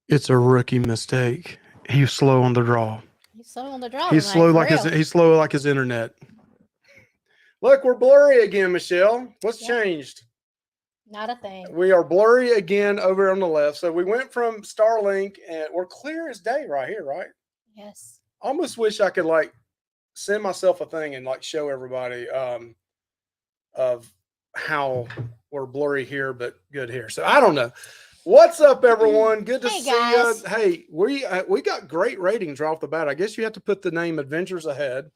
It's a rookie mistake. He's slow on the draw. He's slow on the draw He's tonight, slow for like real. he's slow like his internet. Look, we're blurry again, Michelle. What's changed? Not a thing. We are blurry again over on the left. So we went from Starlink and we're clear as day right here, right? Yes. I almost wish I could like send myself a thing and like show everybody of how we're blurry here but good here. So I don't know. What's up, everyone? Good to see you. Hey, we got great ratings right off the bat. I guess you have to put the name Adventures Ahead,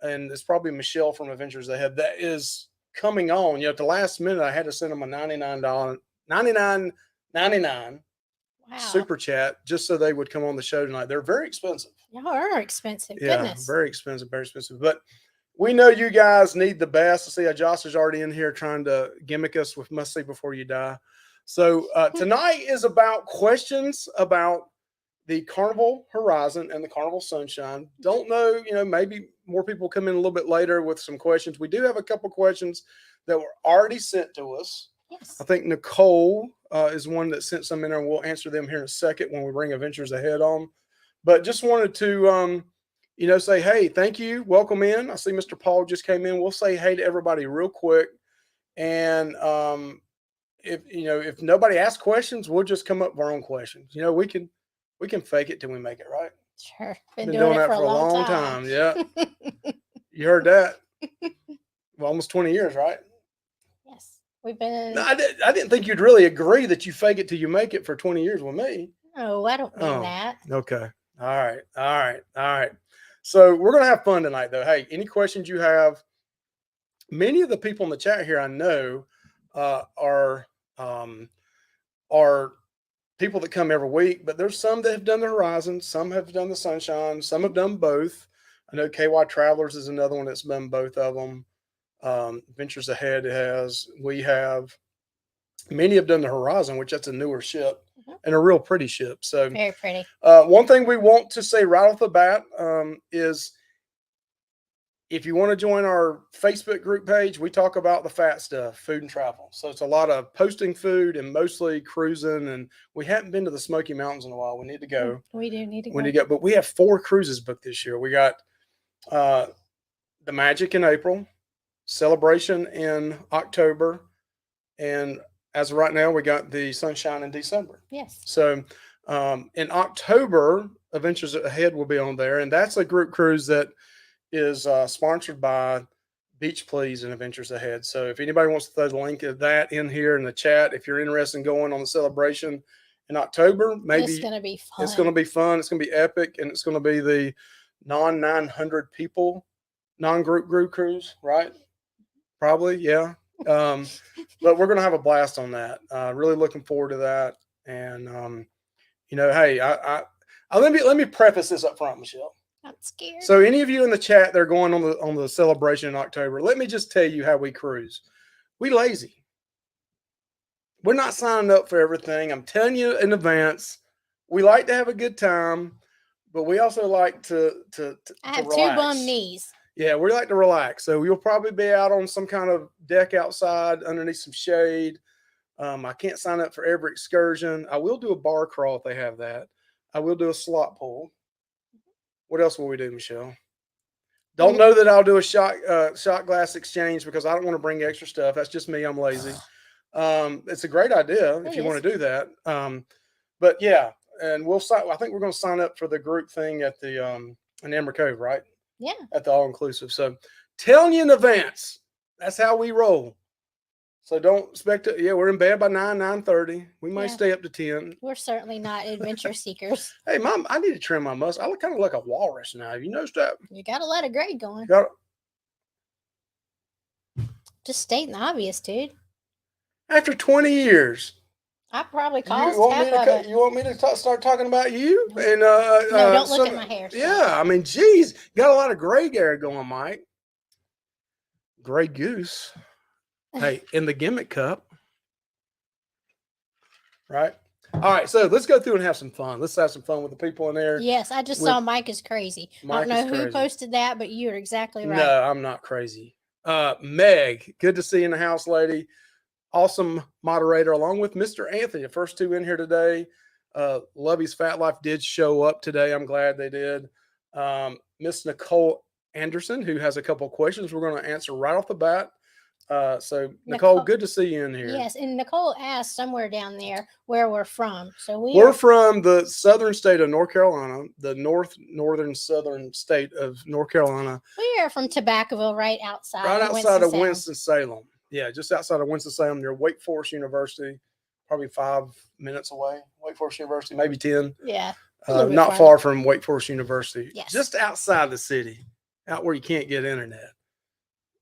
and it's probably Michelle from Adventures Ahead that is coming on. You know, at the last minute, I had to send them a $99.99 super chat just so they would come on the show tonight. They're very expensive. Y'all are expensive. Yeah, Goodness. very expensive, very expensive. But we know you guys need the best. I see Josh is already in here trying to gimmick us with must see before you die. So tonight is about questions about the Carnival Horizon and the Carnival Sunshine. Don't know, maybe more people come in a little bit later with some questions. We do have a couple questions that were already sent to us. Yes. I think Nicole is one that sent some in there, and we'll answer them here in a second when we bring Adventures Ahead on. But just wanted to, say, hey, thank you. Welcome in. I see Mr. Paul just came in. We'll say hey to everybody real quick. And if nobody asks questions, we'll just come up with our own questions. We can fake it till we make it, right? Sure. Been doing that for a long time. Yeah. You heard that. Well, almost 20 years, right? Yes. We've been. No, I didn't think you'd really agree that you fake it till you make it for 20 years with me. Oh, I don't mean that. Okay. All right. So we're going to have fun tonight, though. Hey, any questions you have? Many of the people in the chat here I know are people that come every week, but there's some that have done the Horizon, some have done the Sunshine, some have done both. I know KY Travelers is another one that's done both of them. Ventures Ahead has. We have. Many have done the Horizon, which that's a newer ship and a real pretty ship. So very pretty. One thing we want to say right off the bat is if you want to join our Facebook group page, we talk about the fat stuff, food and travel. So it's a lot of posting food and mostly cruising. And we haven't been to the Smoky Mountains in a while. We need to go. We do need to go. But we have 4 cruises booked this year. We got the Magic in April, Celebration in October, and as of right now, we got the Sunshine in December. Yes. So in October, Adventures Ahead will be on there. And that's a group cruise that is sponsored by Beach Please and Adventures Ahead. So if anybody wants to throw the link of that in here in the chat, if you're interested in going on the celebration in October, maybe it's going to be fun. It's going to be fun. It's going to be epic. And it's going to be the non-900 people, non-group cruise, right? Probably, yeah. But we're going to have a blast on that. Really looking forward to that. And, hey, let me preface this up front, Michelle. I'm scared. So any of you in the chat, they're going on the celebration in October. Let me just tell you how we cruise. We lazy. We're not signing up for everything. I'm telling you in advance. We like to have a good time, but we also like to I have relax. 2 bum knees. Yeah, we like to relax. So you'll probably be out on some kind of deck outside underneath some shade. I can't sign up for every excursion. I will do a bar crawl if they have that. I will do a slot pull. What else will we do, Michelle? Don't know that I'll do a shot glass exchange because I don't want to bring extra stuff. That's just me. I'm lazy. It's a great idea if you want to do that. But yeah, and I think we're going to sign up for the group thing at the in Amber Cove, right? Yeah. At the all-inclusive. So telling you in advance, that's how we roll. So don't expect it. Yeah, we're in bed by 9:30. We might stay up to 10. We're certainly not adventure seekers. Hey, Mom, I need to trim my mustache. I look kind of like a walrus now. Have you noticed that? You got a lot of gray going. Just stating the obvious, dude. After 20 years. I probably caused You want me to start talking about you? And no, don't look at my hair. Yeah, I mean, geez, got a lot of gray hair going, Mike. Gray goose. Hey, in the gimmick cup. Right? All right, so let's go through and have some fun. Let's have some fun with the people in there. Yes, I just saw Mike is crazy. I don't know who posted that, but you're exactly right. No, I'm not crazy. Meg, good to see you in the house, lady. Awesome moderator, along with Mr. Anthony, the first 2 in here today. Luvy's Fat Life did show up today. I'm glad they did. Miss Nicole Anderson, who has a couple of questions we're going to answer right off the bat. So Nicole, good to see you in here. Yes, and Nicole asked somewhere down there where we're from. So we're from the southern state of North Carolina, the northern southern state of North Carolina. We are from Tobaccoville, right outside of Winston-Salem. Yeah, just outside of Winston-Salem near Wake Forest University, probably 5 minutes away. Wake Forest University, maybe 10. Yeah. Not far from Wake Forest University. Yes. Just outside the city, out where you can't get internet,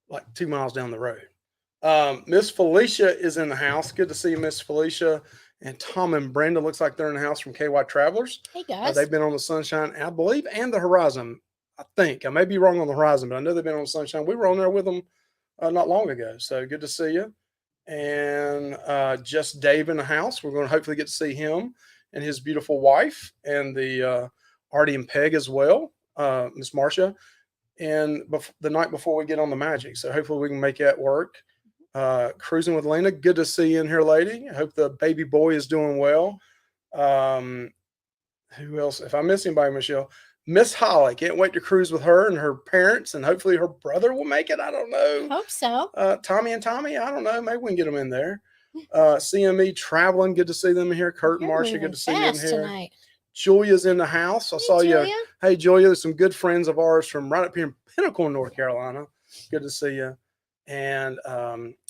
like 2 miles down the road. Miss Felicia is in the house. Good to see you, Miss Felicia. And Tom and Brenda looks like they're in the house from KY Travelers. Hey, guys. They've been on the Sunshine, I believe, and the Horizon. I think. I may be wrong on the Horizon, but I know they've been on the Sunshine. We were on there with them not long ago. So good to see you. And just Dave in the house. We're going to hopefully get to see him and his beautiful wife and the Artie and Peg as well, Miss Marcia. And the night before we get on the Magic. So hopefully we can make that work. Cruising with Lena. Good to see you in here, lady. I hope the baby boy is doing well. Who else? If I miss anybody, Michelle. Miss Holly. Can't wait to cruise with her and her parents, and hopefully her brother will make it. I don't know. Hope so. Tommy and Tommy. I don't know. Maybe we can get them in there. CME Traveling. Good to see them in here. Kurt and Marcia. Good to see you in here. Tonight. Julia's in the house. I saw Julia. you. Hey, Julia. There's some good friends of ours from right up here in Pinnacle, North Carolina. Good to see you. And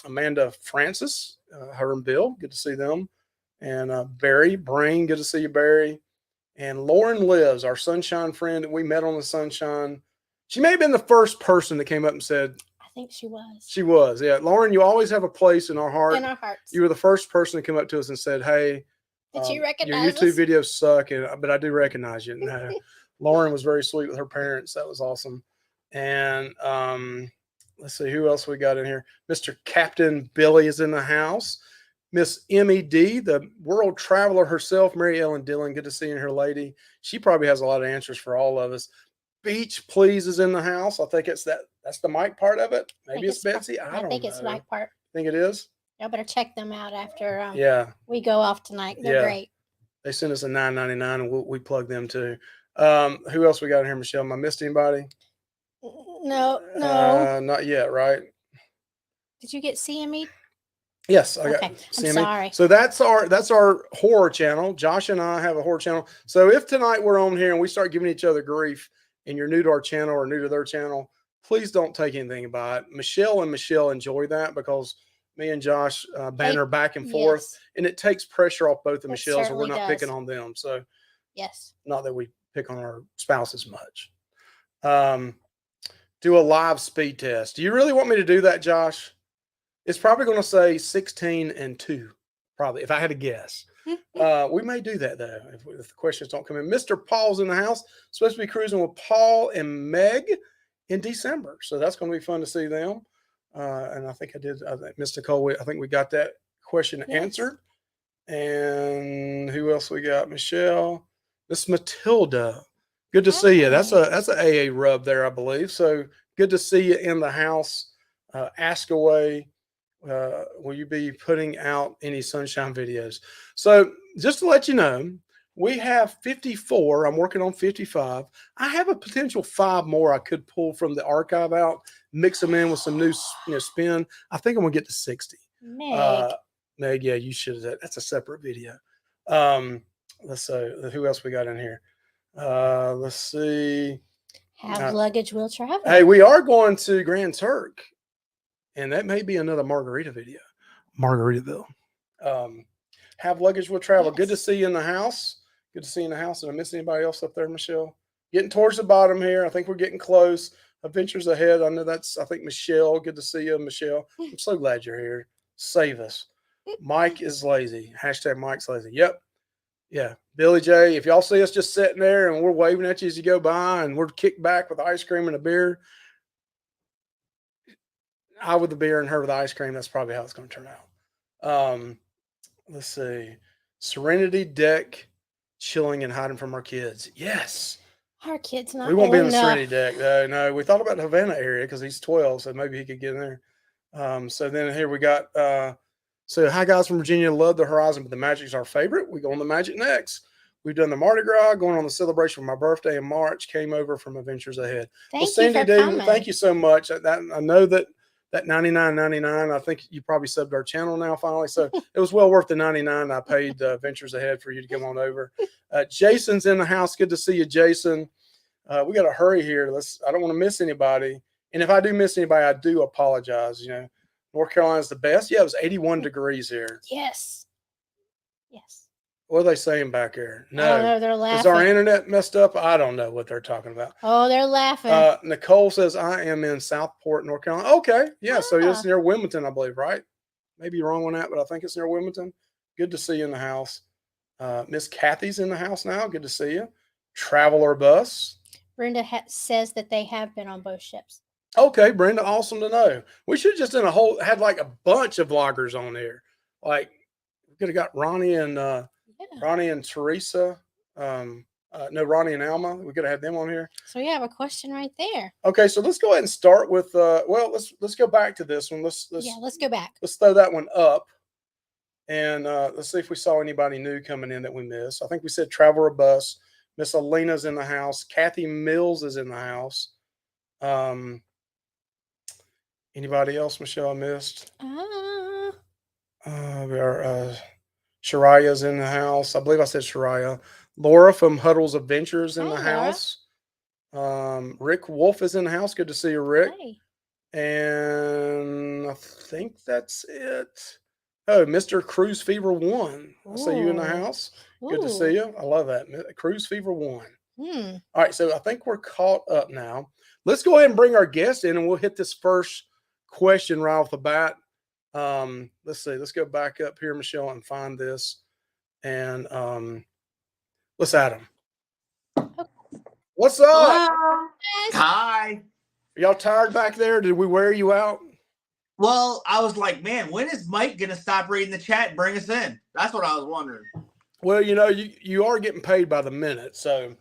Amanda Francis, her and Bill, good to see them. And Barry Brain, good to see you, Barry. And Lauren Lives, our Sunshine friend that we met on the Sunshine. She may have been the first person that came up and said, I think she was. She was, yeah. Lauren, you always have a place in our heart. In our hearts. You were the first person to come up to us and said, hey, did you recognize your YouTube videos suck, but I do recognize you. No. Lauren was very sweet with her parents. That was awesome. And let's see who else we got in here. Mr. Captain Billy is in the house. Miss MED, the world traveler herself, Mary Ellen Dillon. Good to see you, her lady. She probably has a lot of answers for all of us. Beach Please is in the house. I think it's that's the mic part of it. Maybe it's Betsy. I don't know. I think it's the mic part. Think it is? I better check them out after we go off tonight. They're great. They sent us a $9.99 and we plug them too. Who else we got in here, Michelle? Am I missed anybody? No. Not yet, right? Did you get CME? Yes, I got CME. I'm sorry. So that's our horror channel. Josh and I have a horror channel. So if tonight we're on here and we start giving each other grief and you're new to our channel or new to their channel, please don't take anything about it. Michelle enjoy that because me and Josh banter back and forth, and it takes pressure off both of Michelle's, so we're not picking on them. So yes, not that we pick on our spouses much. Do a live speed test. Do you really want me to do that, Josh? It's probably going to say 16 and 2, probably, if I had to guess. We may do that, though, if the questions don't come in. Mr. Paul's in the house. Supposed to be cruising with Paul and Meg in December. So that's going to be fun to see them. And I think Miss Nicole, I think we got that question answered. And who else we got? Michelle. Miss Matilda. Good to see you. That's an AA rub there, I believe. So good to see you in the house. Ask away. Will you be putting out any Sunshine videos? So just to let you know, we have 54. I'm working on 55. I have a potential 5 more I could pull from the archive out, mix them in with some new spin. I think I'm going to get to 60. Meg, yeah, you should have. That's a separate video. Let's see. Who else we got in here? Let's see. Have luggage, will travel. Hey, we are going to Grand Turk. And that may be another margarita video. Margaritaville. Have luggage will travel. Yes. Good to see you in the house. Good to see you in the house. Did I miss anybody else up there, Michelle? Getting towards the bottom here. I think we're getting close. Adventures ahead. I know I think Michelle. Good to see you, Michelle. I'm so glad you're here. Save us. Mike is lazy. Hashtag Mike's lazy. Yep. Yeah. Billy J, if y'all see us just sitting there and we're waving at you as you go by and we're kicked back with ice cream and a beer, I with the beer and her with the ice cream, that's probably how it's going to turn out. Let's see. Serenity Deck, chilling and hiding from our kids. Yes. Our kids not. We won't be in the Serenity Deck, though. No, we thought about the Havana area because he's 12, so maybe he could get in there. So then here we got, so hi guys from Virginia, love the Horizon, but the Magic's our favorite. We go on the Magic next. We've done the Mardi Gras, going on the celebration for my birthday in March, came over from Adventures Ahead. Thank Cindy, you for David, coming. thank you so much. I know that $99.99, I think you probably subbed our channel now finally. So it was well worth the $99 I paid Ventures Ahead for you to come on over. Jason's in the house. Good to see you, Jason. We got to hurry here. I don't want to miss anybody. And if I do miss anybody, I do apologize. North Carolina's the best. Yeah, it was 81 degrees here. Yes. What are they saying back there? No. I don't know. They're laughing. Is our internet messed up? I don't know what they're talking about. Oh, they're laughing. Nicole says, I am in Southport, North Carolina. Okay. Yeah. So it's near Wilmington, I believe, right? Maybe wrong on that, but I think it's near Wilmington. Good to see you in the house. Miss Kathy's in the house now. Good to see you. Traveler Bus. Brenda says that they have been on both ships. Okay, Brenda. Awesome to know. We should have just had like a bunch of vloggers on here. Like, we could have got Ronnie and Teresa. Ronnie and Alma. We could have had them on here. So you have a question right there. Okay, so let's go ahead and start with let's go back to this one. Let's go back. Let's throw that one up. And let's see if we saw anybody new coming in that we missed. I think we said Traveler Bus. Miss Alina's in the house. Kathy Mills is in the house. Anybody else, Michelle, I missed? Shariah's in the house. I believe I said Shariah. Laura from Huddle's Adventures in the house. Rick Wolf is in the house. Good to see you, Rick. Hey. And I think that's it. Oh, Mr. Cruise Fever 1. I see you in the house. Good to see you. I love that. Cruise Fever 1. All right, so I think we're caught up now. Let's go ahead and bring our guest in, and we'll hit this first question right off the bat. Let's see. Let's go back up here, Michelle, and find this. And let's add him. What's up? Hello. Hi. Are y'all tired back there? Did we wear you out? Well, I was like, man, when is Mike going to stop reading the chat and bring us in? That's what I was wondering. Well, you are getting paid by the minute. So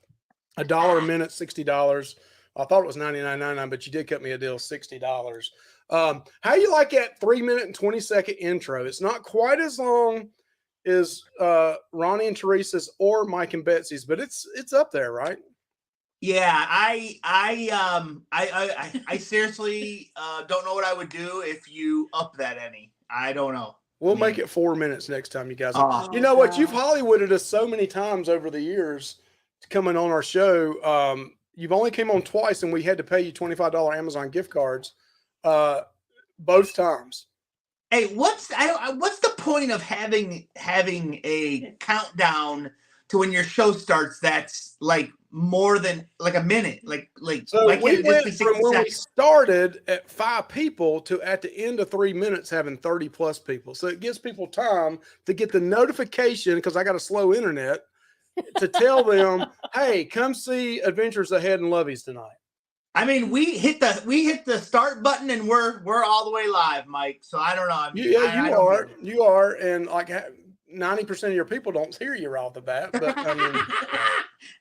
$1 a minute, $60. I thought it was $99.99, but you did cut me a deal, $60. How you like that 3-minute and 20-second intro? It's not quite as long as Ronnie and Teresa's or Mike and Betsy's, but it's up there, right? Yeah, I seriously don't know what I would do if you up that any. I don't know. We'll make it 4 minutes next time, you guys. You know what? You've Hollywooded us so many times over the years coming on our show. You've only came on twice, and we had to pay you $25 Amazon gift cards both times. Hey, what's the point of having a countdown to when your show starts that's like more than like a minute? So we went from when we started at 5 people to at the end of 3 minutes having 30 plus people. So it gives people time to get the notification, because I got a slow internet, to tell them, hey, come see Adventures Ahead and Luvy's tonight. I mean, we hit the start button and we're all the way live, Mike. So I don't know. I mean, you are, and like 90% of your people don't hear you right off the bat. But I mean,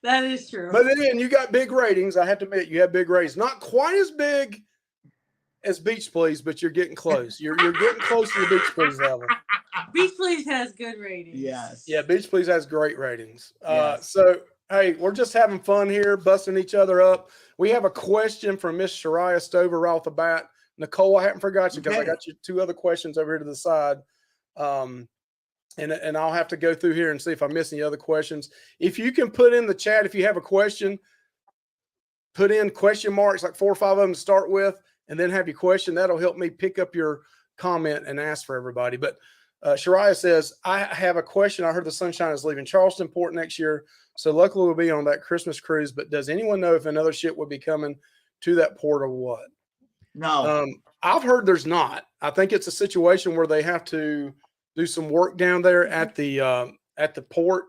that is true. But then you got big ratings. I have to admit, you have big ratings. Not quite as big as Beach Please, but you're getting close. You're getting close to the Beach Please level. Beach Please has good ratings. Yes. Yeah, Beach Please has great ratings. Yes. So hey, we're just having fun here, busting each other up. We have a question from Miss Shariah Stover right off the bat. Nicole, I haven't forgot you, because I got you 2 other questions over here to the side. And I'll have to go through here and see if I miss any other questions. If you can put in the chat, if you have a question, put in question marks, like 4 or 5 of them to start with, and then have your question. That'll help me pick up your comment and ask for everybody. But Shariah says, I have a question. I heard the Sunshine is leaving Charleston Port next year, so luckily we'll be on that Christmas cruise. But does anyone know if another ship would be coming to that port or what? No. I've heard there's not. I think it's a situation where they have to do some work down there at the port,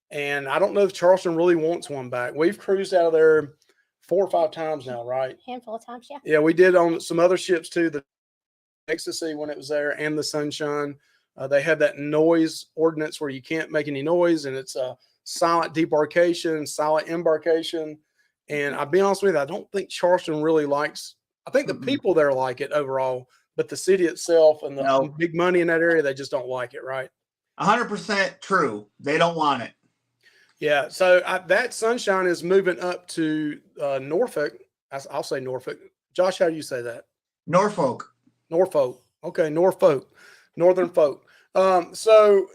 and I don't know if Charleston really wants one back. We've cruised out of there 4 or 5 times now, right? Handful of times, yeah. Yeah, we did on some other ships too, the Ecstasy when it was there, and the Sunshine. They had that noise ordinance where you can't make any noise, and it's a silent debarkation, silent embarkation. And I'll be honest with you, I don't think Charleston really likes. I think the people there like it overall, but the city itself and the big money in that area, they just don't like it, right? 100% true. They don't want it. Yeah. So that Sunshine is moving up to Norfolk. I'll say Norfolk. Josh, how do you say that? Norfolk. Norfolk. Okay, Norfolk, Northern folk. So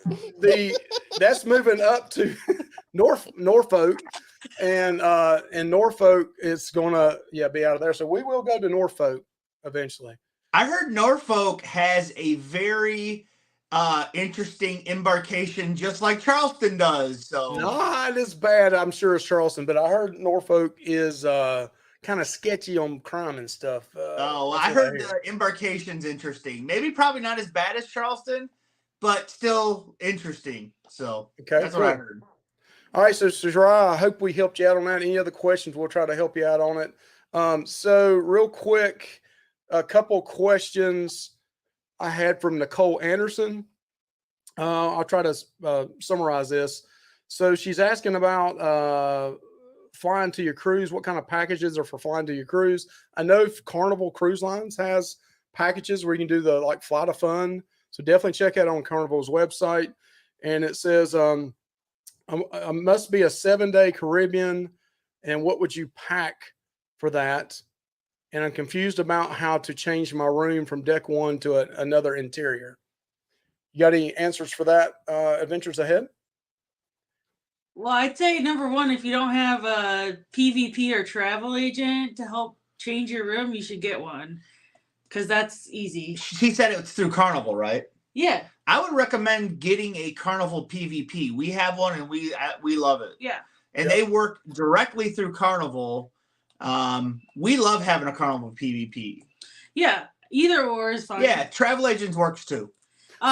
that's moving up to Norfolk, and Norfolk is gonna be out of there. So we will go to Norfolk eventually. I heard Norfolk has a very interesting embarkation, just like Charleston does. So not as bad, I'm sure, as Charleston, but I heard Norfolk is kind of sketchy on crime and stuff. I heard the embarkation's interesting. Maybe probably not as bad as Charleston, but still interesting. So that's cool. what I heard. All right, so Zariah, I hope we helped you out on that. Any other questions, we'll try to help you out on it. So real quick, a couple questions I had from Nicole Anderson. I'll try to summarize this. So she's asking about flying to your cruise. What kind of packages are for flying to your cruise? I know Carnival Cruise Lines has packages where you can do the flight of fun. So definitely check out on Carnival's website. And it says, I must be a 7-day Caribbean. And what would you pack for that? And I'm confused about how to change my room from deck 1 to another interior. You got any answers for that? Adventures Ahead? Well, I'd say number one, if you don't have a PVP or travel agent to help change your room, you should get one because that's easy. She said it's through Carnival, right? Yeah. I would recommend getting a Carnival PVP. We have one and we love it. Yeah. And they work directly through Carnival. We love having a Carnival PVP. Yeah. Either or is fine. Yeah. Travel agents works too.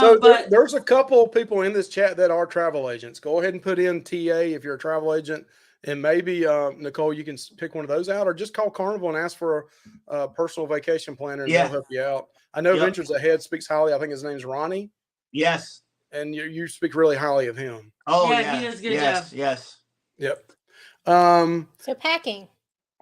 So there's a couple of people in this chat that are travel agents. Go ahead and put in TA if you're a travel agent. And maybe, Nicole, you can pick one of those out, or just call Carnival and ask for a personal vacation planner, and they'll help you out. I know Ventures Ahead speaks highly. I think his name's Ronnie. Yes. And you speak really highly of him. Oh, yeah. He does a good job. Yes. Yep. So packing.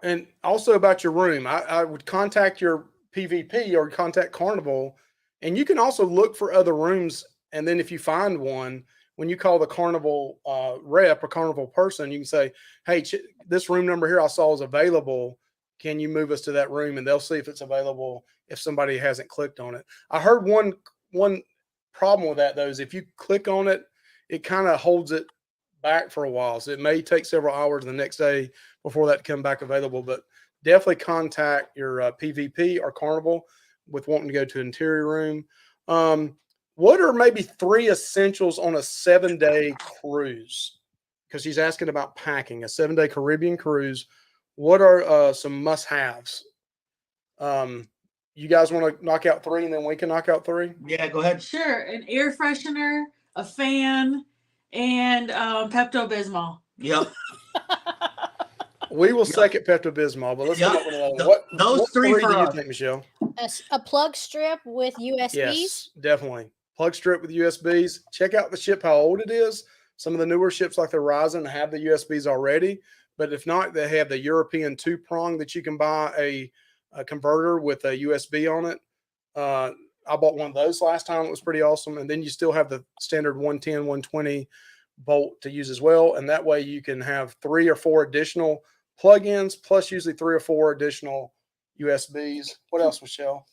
And also about your room, I would contact your PVP or contact Carnival. And you can also look for other rooms. And then if you find one, when you call the Carnival rep or Carnival person, you can say, hey, this room number here I saw is available. Can you move us to that room? And they'll see if it's available if somebody hasn't clicked on it. I heard one problem with that, though, is if you click on it, it kind of holds it back for a while. So it may take several hours the next day before that come back available. But definitely contact your PVP or Carnival with wanting to go to an interior room. What are maybe 3 essentials on a 7-day cruise? Because she's asking about packing a 7-day Caribbean cruise. What are some must-haves? You guys want to knock out 3 and then we can knock out 3? Yeah, go ahead. Sure. An air freshener, a fan, and Pepto-Bismol. Yep. We will second Pepto-Bismol, but let's come up with another one. Those 3 for do us. you think, Michelle? A plug strip with USBs. Yes, definitely. Plug strip with USBs. Check out the ship, how old it is. Some of the newer ships like the Horizon have the USBs already. But if not, they have the European 2-prong that you can buy a converter with a USB on it. I bought one of those last time. It was pretty awesome. And then you still have the standard 110, 120 bolt to use as well. And that way you can have 3 or 4 additional plugins, plus usually 3 or 4 additional USBs. What else, Michelle?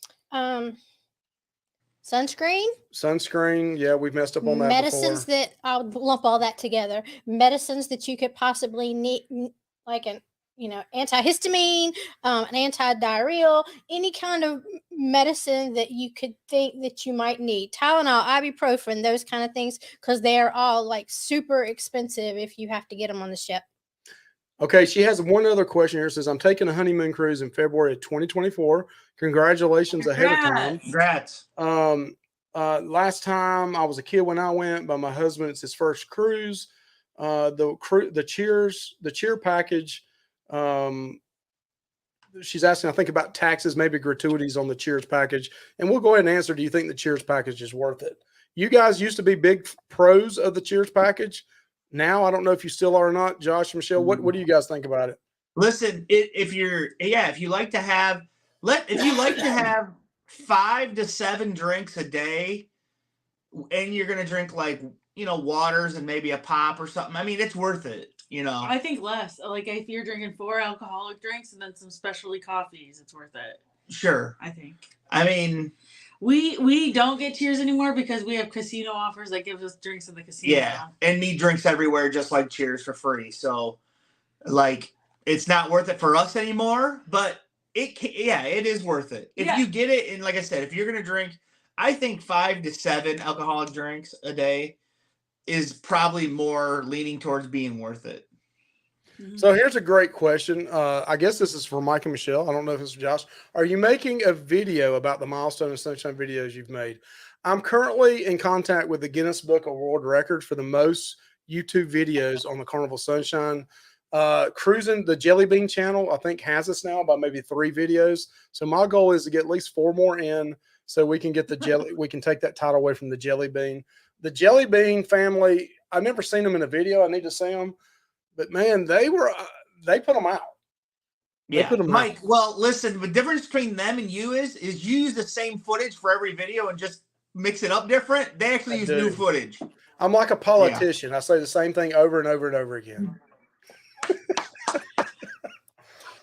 Sunscreen. Yeah, we've messed up on that medicines before. That I'll lump all that together. Medicines that you could possibly need, like an antihistamine, an antidiarrheal, any kind of medicine that you could think that you might need. Tylenol, ibuprofen, those kind of things, because they're all super expensive if you have to get them on the ship. Okay, she has one other question here. It says, I'm taking a honeymoon cruise in February of 2024. Congratulations ahead of time. Congrats. Last time I was a kid when I went, but my husband, it's his first cruise. The cheer package. She's asking, I think, about taxes, maybe gratuities on the Cheers package. And we'll go ahead and answer, do you think the Cheers package is worth it? You guys used to be big pros of the Cheers package. Now, I don't know if you still are or not. Josh, Michelle, what do you guys think about it? Listen, if you like to have 5 to 7 drinks a day, and you're gonna drink like waters and maybe a pop or something. I mean, it's worth it. I think less. Like if you're drinking 4 alcoholic drinks and then some specialty coffees, it's worth it. Sure. I think. I mean, we don't get cheers anymore because we have casino offers that give us drinks in the casino. Yeah, and me drinks everywhere just like cheers for free. So, like, it's not worth it for us anymore. But it is worth it if you get it. And like I said, if you're gonna drink, I think 5 to 7 alcoholic drinks a day is probably more leaning towards being worth it. So here's a great question. I guess this is for Mike and Michelle. I don't know if it's for Josh. Are you making a video about the Milestone and Sunshine videos you've made? I'm currently in contact with the Guinness Book of World Records for the most YouTube videos on the Carnival Sunshine. Cruising the Jelly Bean channel, I think, has us now by maybe 3 videos. So my goal is to get at least 4 more in so we can get the jelly. We can take that title away from the Jelly Bean. The Jelly Bean family, I've never seen them in a video. I need to see them. But man, they put them out. Yeah, Mike. Well, listen, the difference between them and you is you use the same footage for every video and just mix it up different. They actually use new footage. I'm like a politician. I say the same thing over and over and over again.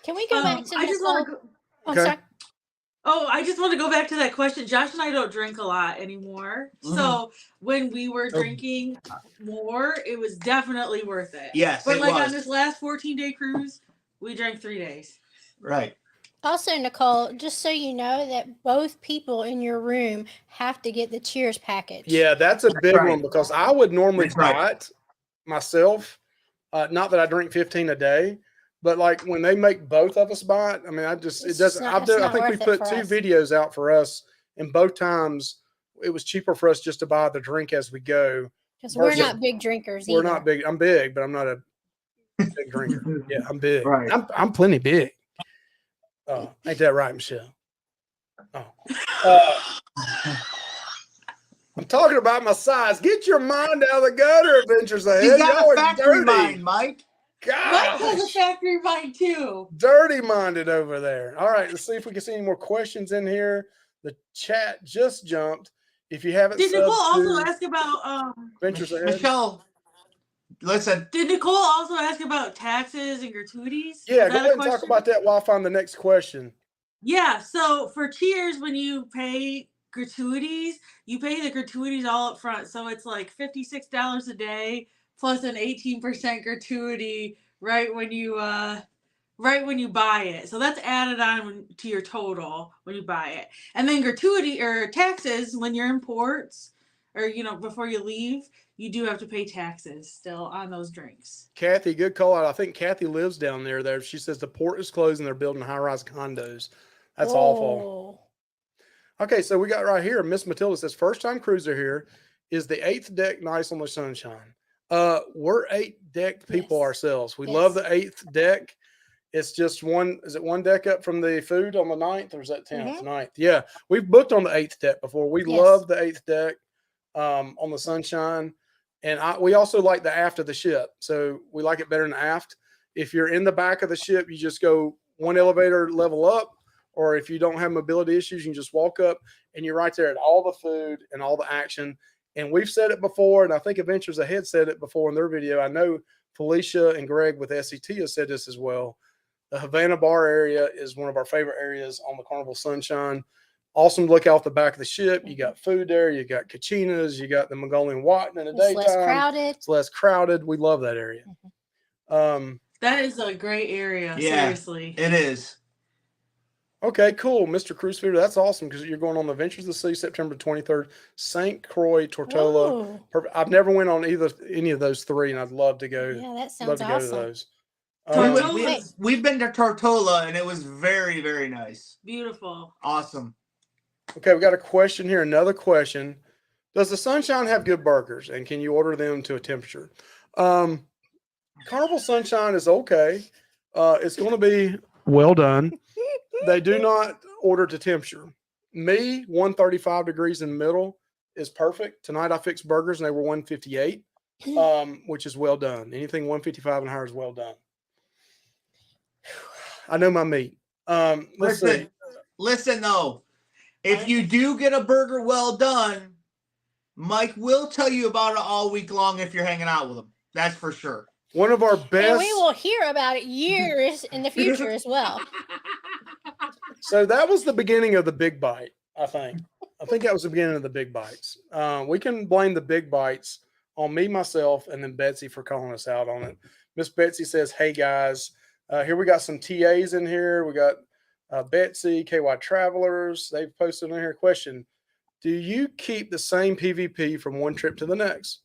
Can we go back to I just want to go. Okay. I just want to go back to that question. Josh and I don't drink a lot anymore. Mm-hmm. So when we were drinking more, it was definitely worth it. Yes, but like on this last 14-day cruise, we drank 3 days. Right. Also, Nicole, just so you know that both people in your room have to get the Cheers package. Yeah, that's a big one because I would normally buy it myself. Not that I drink 15 a day. But like when they make both of us buy it, I mean, I think we put 2 videos out for us, and both times it was cheaper for us just to buy the drink as we go. Because we're not big drinkers. We're not big. I'm big, but I'm not a big drinker. Yeah, I'm big. Right. I'm plenty big. Oh, ain't that right, Michelle? Oh, I'm talking about my size. Get your mind out of the gutter, Adventures Ahead. You got a factory mind, Mike. Mike has a factory mind too. Dirty minded over there. All right, let's see if we can see any more questions in here. The chat just jumped. If you haven't, did Nicole also ask about Adventures Ahead? Michelle, listen. Did Nicole also ask about taxes and gratuities? Yeah, go ahead and talk about that while I find the next question. Yeah, so for Cheers, when you pay gratuities, you pay the gratuities all up front. So it's like $56 a day plus an 18% gratuity right when you buy it. So that's added on to your total when you buy it. And then gratuity or taxes when you're in ports or before you leave, you do have to pay taxes still on those drinks. Kathy, good call out. I think Kathy lives down there. She says the port is closed and they're building high-rise condos. That's awful. Okay, so we got right here, Miss Matilda says, first time cruiser here. Is the 8th deck nice on the Sunshine? We're 8-decked people ourselves. We love the 8th deck. It's just one. Is it one deck up from the food on the 9th, or is that 10th? 9th. Yeah, we've booked on the 8th deck before. We love the 8th deck on the Sunshine, and we also like the aft of the ship. So we like it better than the aft. If you're in the back of the ship, you just go one elevator level up, or if you don't have mobility issues, you can just walk up, and you're right there at all the food and all the action. And we've said it before, and I think Adventures Ahead said it before in their video. I know Felicia and Greg with SET have said this as well. The Havana Bar area is one of our favorite areas on the Carnival Sunshine. Awesome to look out the back of the ship. You got food there. You got Cachinas. You got the Mongolian Watton in the daytime. It's less crowded. It's less crowded. We love that area. That is a great area. Yeah, seriously. It is. Okay, cool. Mr. Crucifeeder, that's awesome because you're going on the Adventures of the Sea, September 23rd, St. Croix, Tortola. I've never went on any of those 3, and I'd love to go. Yeah, that sounds awesome. Go to those. We've been to Tortola, and it was very, very nice. Beautiful. Awesome. Okay, we got a question here. Another question. Does the Sunshine have good burgers, and can you order them to a temperature? Carnival Sunshine is okay. It's going to be well done. They do not order to temperature. Me, 135 degrees in the middle is perfect. Tonight I fixed burgers and they were 158, which is well done. Anything 155 and higher is well done. I know my meat. Listen though, if you do get a burger well done, Mike will tell you about it all week long if you're hanging out with him. That's for sure. One of our And best. we will hear about it years in the future as well. So that was the beginning of the big bite, I think. I think that was the beginning of the big bites. We can blame the big bites on me, myself, and then Betsy for calling us out on it. Miss Betsy says, hey, guys, here we got some TAs in here. We got Betsy, KY Travelers. They've posted in here. Question, do you keep the same PVP from one trip to the next?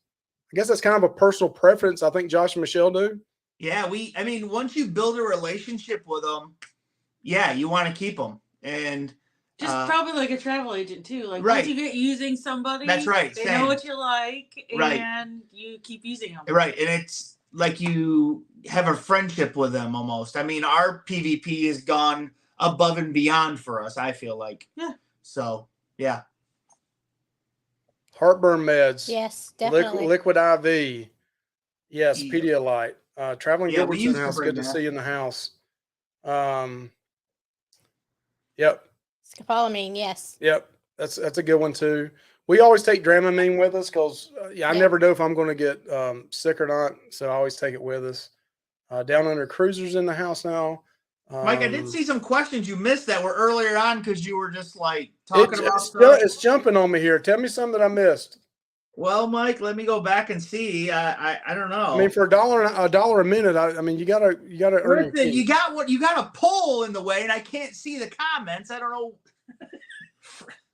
I guess that's kind of a personal preference. I think Josh and Michelle do. Yeah, I mean, once you build a relationship with them, yeah, you want to keep them. And just probably like a travel agent too. Like right. once you get using somebody, that's right. They Same. know what you like, and right. you keep using them. Right, and it's like you have a friendship with them almost. I mean, our PvP has gone above and beyond for us, I feel like. Yeah. So, yeah. Heartburn meds. Yes, definitely. Liquid IV. Yes, Yeah. Pedialyte. Traveling Yeah, Gilbert's in the house. Good to see you in the house. Yep. Scopolamine, yes. Yep. That's a good one too. We always take Dramamine with us because I never know if I'm going to get sick or not. So I always take it with us. Down Under Cruisers in the house now. Mike, I did see some questions you missed that were earlier on because you were just like talking about stuff. It's jumping on me here. Tell me something that I missed. Well, Mike, let me go back and see. I don't know. I mean, for $1 a minute, I mean, you gotta earn. Listen, you got a poll in the way, and I can't see the comments. I don't know.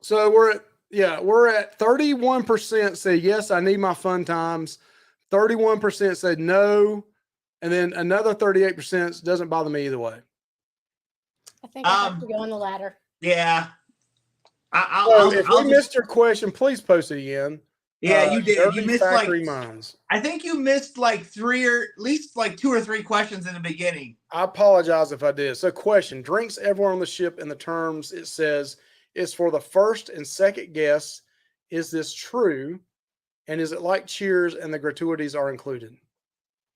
So we're at 31% say yes, I need my fun times. 31% said no, and then another 38% doesn't bother me either way. I think I have to go on the ladder. Yeah. If we missed your question, please post it again. Yeah, you did. You missed Factory Minds. I think you missed like at least 2 or 3 questions in the beginning. I apologize if I did. So question, drinks everywhere on the ship in the terms it says is for the first and second guests. Is this true? And is it like Cheers and the gratuities are included?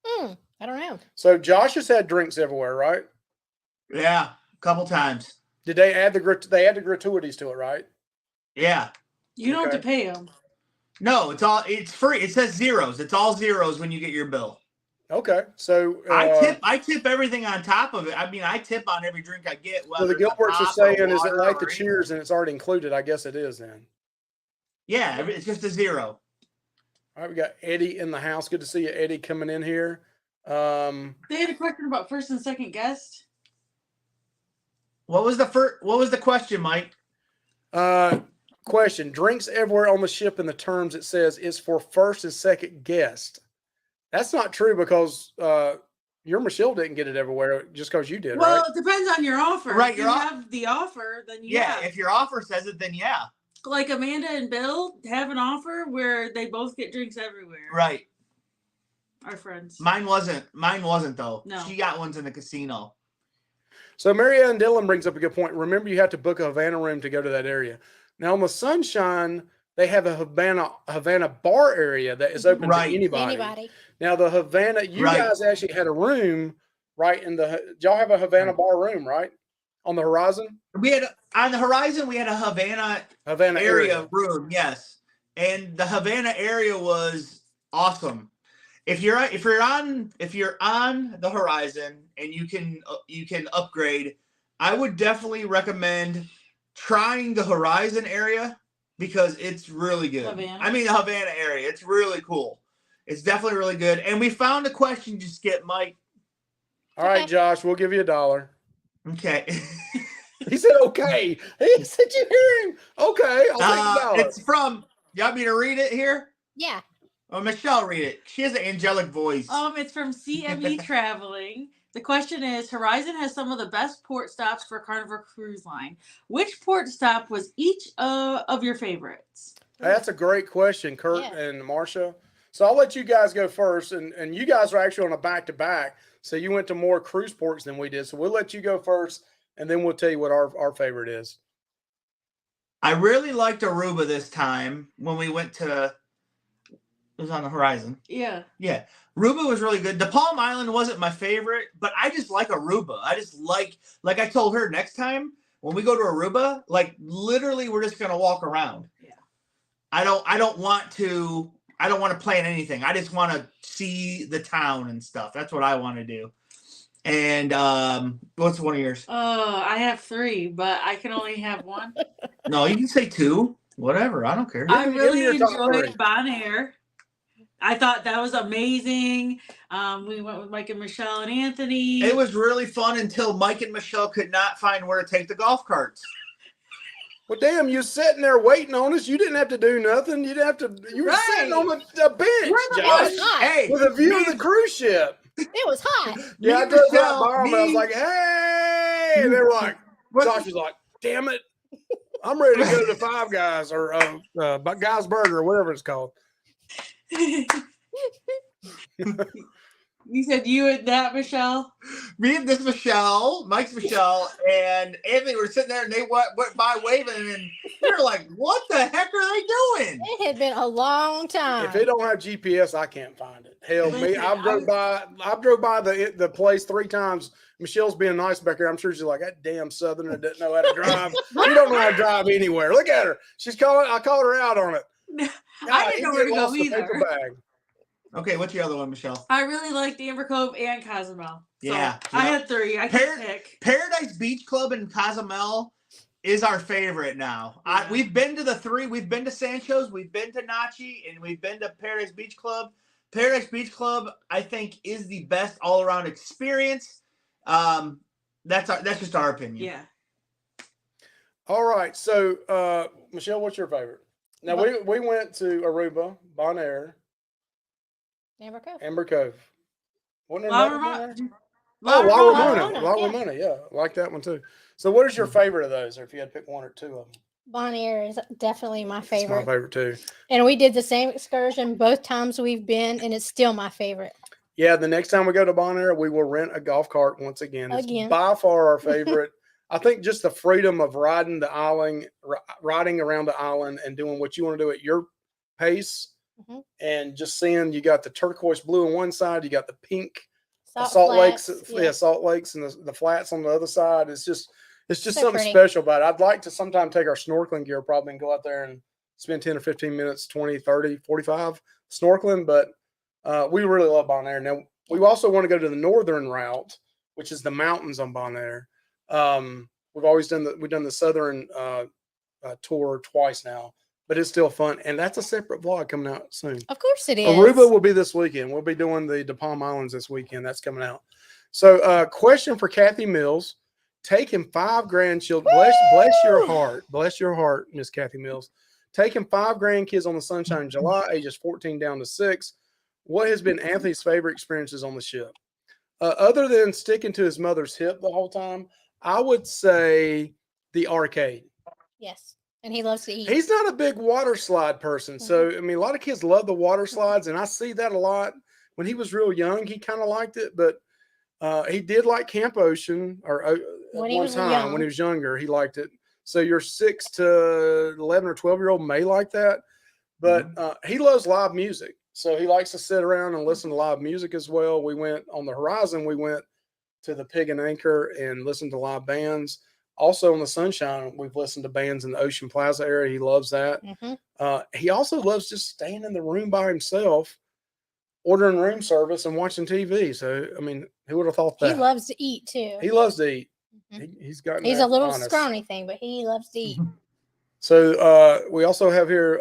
I don't know. So Josh has had drinks everywhere, right? Yeah, a couple times. Did they add the gratuities to it, right? Yeah. You don't have to pay them. No, it's free. It says zeros. It's all zeros when you get your bill. Okay, so I tip everything on top of it. I mean, I tip on every drink I get. So the Gilberts are saying, is it like the Cheers and it's already included? I guess it is then. Yeah, it's just a zero. All right, we got Eddie in the house. Good to see you, Eddie, coming in here. They had a question about first and second guest. What was the question, Mike? Question, drinks everywhere on the ship in the terms it says is for first and second guest. That's not true because your Michelle didn't get it everywhere just because you did, well, right? It depends on your offer. Right, if you have the offer, then yeah. If your offer says it, then yeah. Like Amanda and Bill have an offer where they both get drinks everywhere. Right. Our friends. Mine wasn't though. No. She got ones in the casino. So Marianne Dillon brings up a good point. Remember, you have to book a Havana room to go to that area. Now on the Sunshine, they have a Havana bar area that is open to anybody. Now the Havana, you guys actually had a room right in the. Y'all have a Havana bar room, right? On the Horizon. On the Horizon, we had a Havana area room, yes, and the Havana area was awesome. If you're on the Horizon and you can upgrade, I would definitely recommend trying the Horizon area because it's really good. Havana. I mean the Havana area, it's really cool. It's definitely really good. And we found a question to skip, Mike. All right, Josh, we'll give you $1. Okay. He said okay. He said you hear him. Okay, I'll take $1. It's from. You want me to read it here? Yeah. Oh, Michelle, read it. She has an angelic voice. It's from CME Traveling. The question is, Horizon has some of the best port stops for Carnival Cruise Line. Which port stop was each of your favorites? That's a great question, Kurt and Marcia. So I'll let you guys go first. And you guys are actually on a back-to-back. So you went to more cruise ports than we did. So we'll let you go first, and then we'll tell you what our favorite is. I really liked Aruba this time when we went to – it was on the Horizon. Yeah. Yeah. Aruba was really good. The Palm Island wasn't my favorite, but I just like Aruba. I just like I told her next time when we go to Aruba, like literally we're just going to walk around. Yeah. I don't want to plan anything. I just want to see the town and stuff. That's what I want to do. And what's one of yours? Oh, I have 3, but I can only have one. No, you can say 2. Whatever. I don't care. I Give me really your top enjoyed 3. Bon Air. I thought that was amazing. We went with Mike and Michelle and Anthony. It was really fun until Mike and Michelle could not find where to take the golf carts. Well, damn, you sitting there waiting on us. You didn't have to do nothing. You didn't have to. You were sitting on a bench, Josh, Hey, with a view of the cruise ship. It was hot. Yeah, I and drove right Michelle, by them. I was like, "Hey!" And they were like, What- Josh was like, "Damn it, I'm ready to go to Five Guys or Guys Burger or whatever it's called." You said you and that, Michelle? Me and this Michelle, Mike's Michelle, and Anthony were sitting there, and they went by waving, and we were like, "What the heck are they doing?" It had been a long time. If it don't have GPS, I can't find it. Hell, me, I drove by the place 3 times. Michelle's being nice back here. I'm sure she's like, that damn Southerner doesn't know how to drive. She don't know how to drive anywhere. Look at her. I called her out on it. I didn't know where to go lost the either. paper bag. Okay, what's your other one, Michelle? I really liked Amber Cove and Cozumel. So Yeah. I had 3. I can pick. Paradise Beach Club in Cozumel is our favorite now. Yeah. We've been to the 3. We've been to Sancho's, we've been to Nachi, and we've been to Paradise Beach Club. Paradise Beach Club, I think, is the best all-around experience. That's just our opinion. Yeah. All right. So, Michelle, what's your favorite? Now, we went to Aruba, Bon Air, Amber Cove. Amber Cove. Wasn't there La another one there? Ramona. Oh, La Ramona, Ramona. La yeah. Ramona, yeah. I like that one too. So what is your favorite of those, or if you had to pick 1 or 2 of them? Bon Air is definitely my It's my favorite. favorite too. And we did the same excursion both times we've been, and it's still my favorite. Yeah, the next time we go to Bon Air, we will rent a golf cart once again. It's Again. by far our favorite. I think just the freedom of riding riding around the island and doing what you want to do at your pace, Mhm. and just seeing you got the turquoise blue on one side, you got the pink Salt Flats, Lakes, yeah. Salt Lakes, and the flats on the other side. It's just So something pretty. special about it. I'd like to sometime take our snorkeling gear probably and go out there and spend 10 or 15 minutes, 20, 30, 45 snorkeling. But we really love Bon Air. Now, we also want to go to the northern route, which is the mountains on Bon Air. We've done the southern tour twice now, but it's still fun. And that's a separate vlog coming out soon. Of course it is. Aruba will be this weekend. We'll be doing the Palm Islands this weekend. That's coming out. So, question for Kathy Mills: taking 5 grandchildren. Bless your heart, Miss Kathy Mills. Taking 5 grandkids on the Sunshine in July, ages 14 down to 6. What has been Anthony's favorite experiences on the ship? Other than sticking to his mother's hip the whole time, I would say the arcade. Yes. And he loves to eat. He's not a big water slide person. So, I mean, a lot of kids love the water slides, and I see that a lot. When he was real young, he kind of liked it, but he did like Camp Ocean at When he one was time. young. When he was younger, he liked it. So your 6 to 11 or 12-year-old may like that, but he loves live music. So he likes to sit around and listen to live music as well. We went on the Horizon. We went to the Pig and Anchor and listened to live bands. Also on the Sunshine, we've listened to bands in the Ocean Plaza area. He loves that. Mhm. He also loves just staying in the room by himself, ordering room service and watching TV. So, I mean, who would have thought that? He loves to eat too. He loves to eat. Mhm. He's gotten He's that a little honest. scrawny thing, but he loves to eat. So we also have here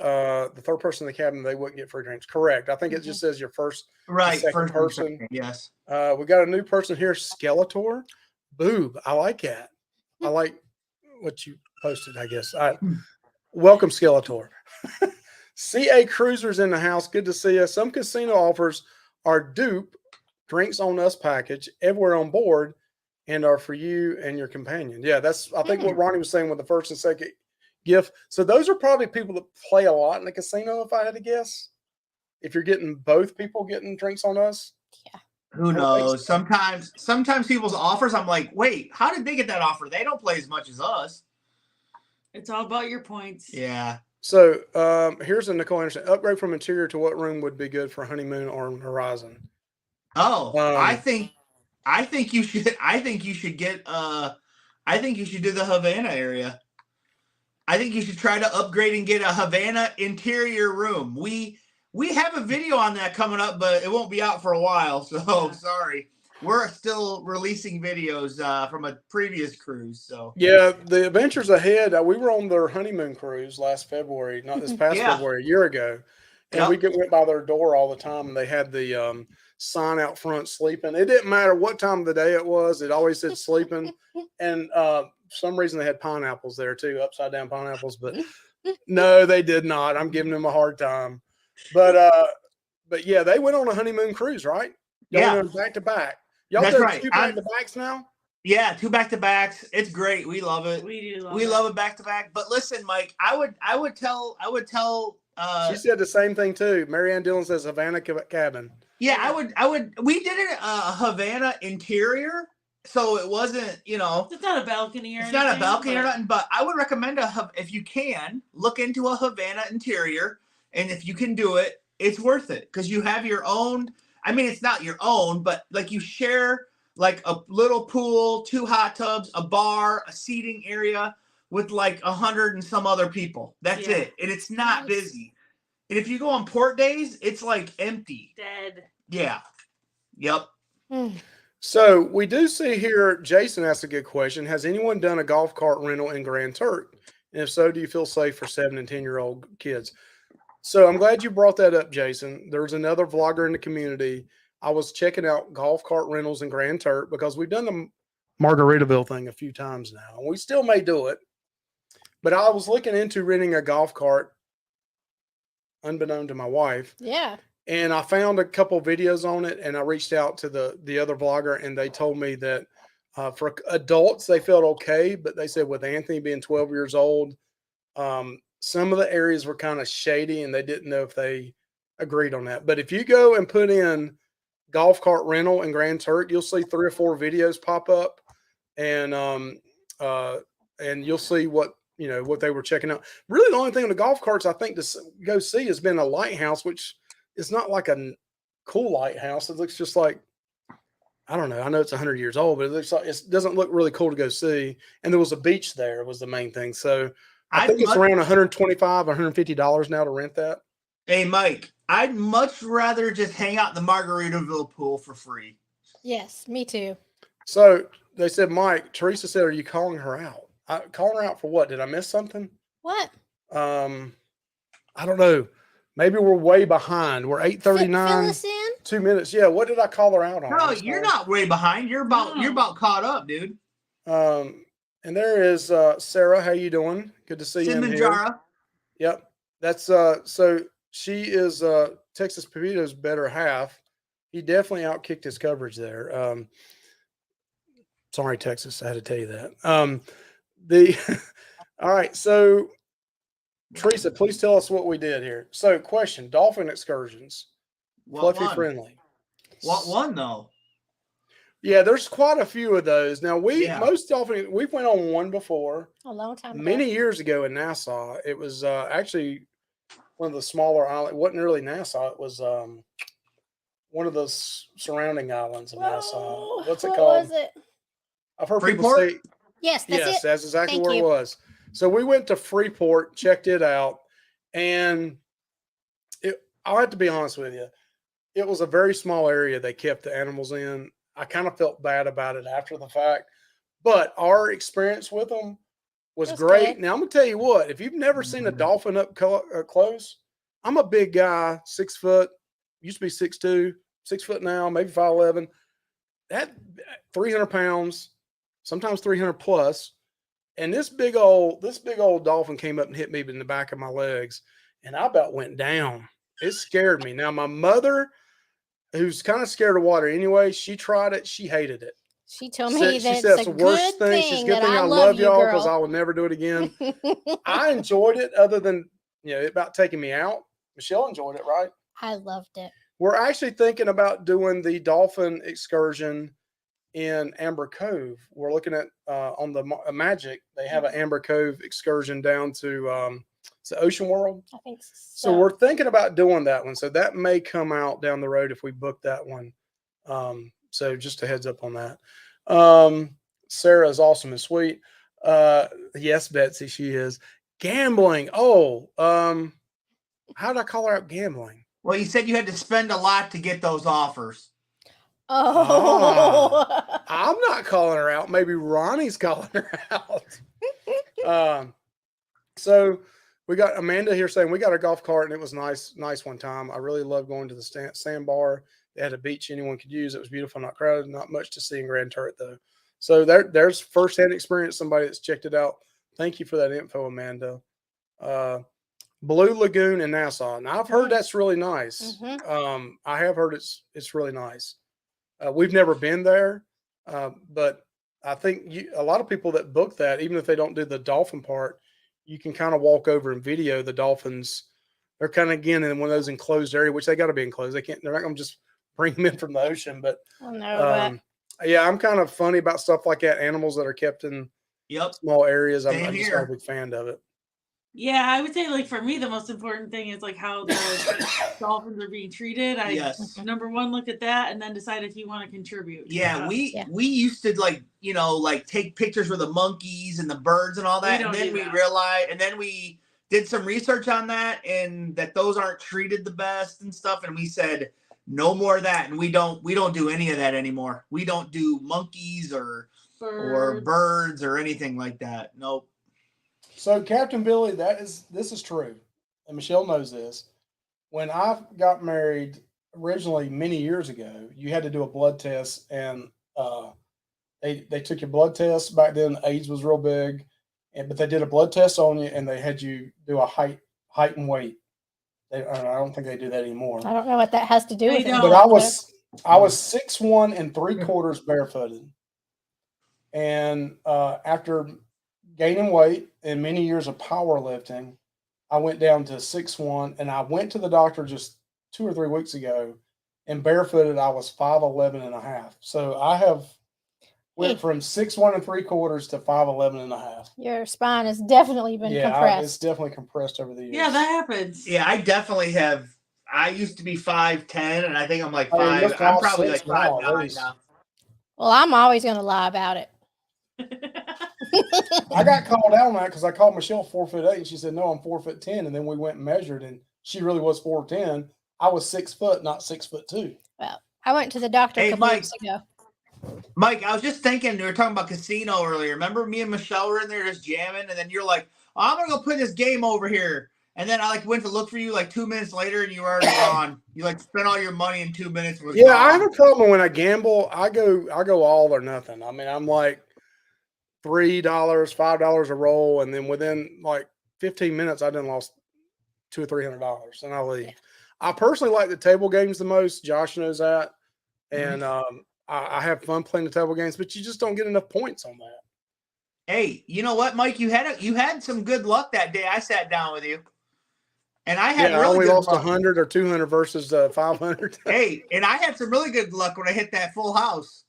the third person in the cabin, they wouldn't get free drinks. Correct. I think it just says your first. Right. Second First person. person. Yes. We got a new person here, Skeletor. Boob. I like that. I like what you posted, I guess. Welcome, Skeletor. CA Cruisers in the house. Good to see us. Some casino offers are dupe, drinks on us package, everywhere on board, and are for you and your companion. Yeah, that's, I think, what Ronnie was saying with the first and second gift. So those are probably people that play a lot in the casino, if I had to guess. If you're getting both people getting drinks on us. Yeah. Who knows? Sometimes people's offers, I'm like, wait, how did they get that offer? They don't play as much as us. It's all about your points. Yeah. So here's a Nicole Anderson. Upgrade from interior to what room would be good for Honeymoon or Horizon? Oh, I think you should get I think you should do the Havana area. I think you should try to upgrade and get a Havana interior room. We have a video on that coming up, but it won't be out for a while. So sorry. We're still releasing videos from a previous cruise. So yeah, the Adventures Ahead. We were on their honeymoon cruise last February, not this past February, a year ago, and we went by their door all the time, and they had the sign out front sleeping. It didn't matter what time of the day it was; it always said sleeping. And for some reason, they had pineapples there too, upside down pineapples. But no, they did not. I'm giving them a hard time. But yeah, they went on a honeymoon cruise, right? Y'all went on back to back. Y'all That's did right. 2 back to backs now. Yeah, 2 back-to-backs. It's great. We love it. We do love we love it back-to-back. But listen, Mike, I would tell she said the same thing too. Marianne Dillon says Havana cabin. Yeah, I would we did it Havana interior, so it wasn't, it's not a balcony or it's anything. not a balcony or nothing, but I would recommend if you can, look into a Havana interior, and if you can do it, it's worth it because you have your own. I mean, it's not your own, but like you share like a little pool, 2 hot tubs, a bar, a seating area with like 100 and some other people. That's it. And it's not busy. And if you go on port days, it's like empty. Dead. Yeah. Yep. So we do see here, Jason asked a good question. Has anyone done a golf cart rental in Grand Turk? And if so, do you feel safe for 7 and 10-year-old kids? So I'm glad you brought that up, Jason. There's another vlogger in the community. I was checking out golf cart rentals in Grand Turk because we've done the Margaritaville thing a few times now. We still may do it. But I was looking into renting a golf cart, unbeknown to my wife. Yeah. And I found a couple videos on it, and I reached out to the other vlogger, and they told me that for adults, they felt okay. But they said with Anthony being 12 years old, some of the areas were kind of shady, and they didn't know if they agreed on that. But if you go and put in golf cart rental in Grand Turk, you'll see 3 or 4 videos pop up, and you'll see what they were checking out. Really, the only thing on the golf carts I think to go see has been a lighthouse, which is not like a cool lighthouse. It looks just like, I don't know. I know it's 100 years old, but it looks like it doesn't look really cool to go see. And there was a beach there was the main thing. So I think it's around $125, $150 now to rent that. Hey, Mike, I'd much rather just hang out in the Margaritaville pool for free. Yes, me too. So they said, Mike, Teresa said, are you calling her out? Calling her out for what? Did I miss something? What? I don't know. Maybe we're way behind. We're 8:39. Fill us in. 2 minutes. Yeah. What did I call her out on? No, you're not way behind. You're about caught up, dude. And there is Sarah. How you doing? Good to see you. Sinmanjara. Yep. That's so she is Texas Pepito's better half. He definitely outkicked his coverage there. Sorry, Texas. I had to tell you that. All right. So Teresa, please tell us what we did here. So question, dolphin excursions. Fluffy friendly. What one though? Yeah, there's quite a few of those. Now most dolphin, we've went on one before. A long time ago. Many years ago in Nassau. It was actually one of the smaller islands. It wasn't really Nassau. It was one of the surrounding islands of Nassau. What's it called? Was it? I've heard Freeport? people say. Yes, that's it. That's exactly Thank where you. it was. So we went to Freeport, checked it out, and I'll have to be honest with you. It was a very small area they kept the animals in. I kind of felt bad about it after the fact, but our experience with them was great. Good. Now, I'm going to tell you what, if you've never seen a dolphin up close, I'm a big guy, 6 foot, used to be 6'2", 6 foot now, maybe 5'11". That 300 pounds, sometimes 300 plus. And this big old dolphin came up and hit me in the back of my legs, and I about went down. It scared me. Now, my mother, who's kind of scared of water anyway, she tried it. She hated it. She told me that She said it's it's a the worst good thing. She's thing good that thing I love you, y'all girl. because I will never do it again. I enjoyed it other than, it about taking me out. Michelle enjoyed it, right? I loved it. We're actually thinking about doing the dolphin excursion in Amber Cove. We're looking at on the Magic. They have an Amber Cove excursion down to it's the Ocean World. I think So we're thinking about doing that one. So that may come out down the road if we book that one. So just a heads up on that. Sarah is awesome and sweet. Yes, Betsy, she is. Gambling. Oh, how did I call her out gambling? Well, you said you had to spend a lot to get those offers. Oh. I'm not calling her out. Maybe Ronnie's calling her out. So we got Amanda here saying we got a golf cart and it was nice one time. I really love going to the sandbar. They had a beach anyone could use. It was beautiful, not crowded, not much to see in Grand Turret though. So there's firsthand experience. Somebody that's checked it out. Thank you for that info, Amanda. Blue Lagoon in Nassau. Now I've heard that's really nice. I have heard it's really nice. We've never been there, but I think a lot of people that book that, even if they don't do the dolphin part, you can kind of walk over and video the dolphins. They're kind of again in one of those enclosed areas, which they got to be enclosed. They're not going to just bring them in from the ocean. But yeah, I'm kind of funny about stuff like that. Animals that are kept in small areas. I'm just not a big fan of it. Yeah, I would say like for me, the most important thing is like how the dolphins are being treated. Number one, look at that and then decide if you want to contribute. Yeah, we used to like take pictures with the monkeys and the birds and all that, and then we realized, and then we did some research on that and that those aren't treated the best and stuff, and we said no more of that, and we don't do any of that anymore. We don't do monkeys or birds or anything like that. Nope. So Captain Billy, this is true, and Michelle knows this. When I got married originally many years ago, you had to do a blood test, and they took your blood test back then. AIDS was real big, but they did a blood test on you, and they had you do a height and weight. I don't think they do that anymore. I don't know what that has to do with it. But I was 6'1" 3/4 barefooted, and after gaining weight and many years of powerlifting, I went down to 6'1", and I went to the doctor just 2 or 3 weeks ago, and barefooted I was 5'11.5". So I have went from 6'1" 3/4 to 5'11.5". Your spine has definitely been compressed. It's definitely compressed over the years. Yeah, that happens. Yeah, I definitely have. I used to be 5'10", and I think I'm like 5. I'm probably like 5'9" now. Well, I'm always going to lie about it. I got called out on that because I called Michelle 4'8", and she said, "No, I'm 4'10", and then we went and measured, and she really was 4'10". I was 6 foot, not 6'2". Well, I went to the doctor a couple weeks ago. Mike, I was just thinking, we were talking about casino earlier. Remember me and Michelle were in there just jamming, and then you're like, I'm going to go put this game over here. And then I went to look for you 2 minutes later, and you were already gone. You spent all your money in 2 minutes. I have a problem when I gamble. I go all or nothing. I mean, I'm like $3, $5 a roll, and then within 15 minutes, I done lost $200 or $300, and I leave. Yeah. I personally like the table games the most. Josh knows that, and I have fun playing the table games, but you just don't get enough points on that. Hey, you know what, Mike? You had some good luck that day. I sat down with you, and I had I only lost 100 or 200 versus 500. Hey, and I had some really good luck when I hit that full house.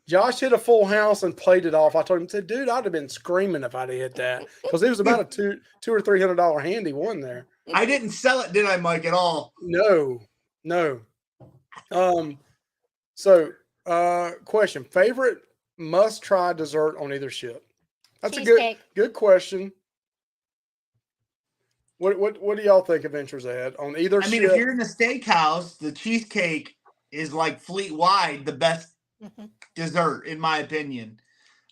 Josh hit a full house and played it off. I told him, I said, dude, I'd have been screaming if I'd hit that, because it was about a $200 or $300 hand he won there. I didn't sell it, did I, Mike, at all? No. So, question: favorite must-try dessert on either ship? That's cheesecake. a good question. What do y'all think, Adventures Ahead, on either ship? I mean, if you're in the steakhouse, the cheesecake is fleet-wide the best dessert, in my opinion.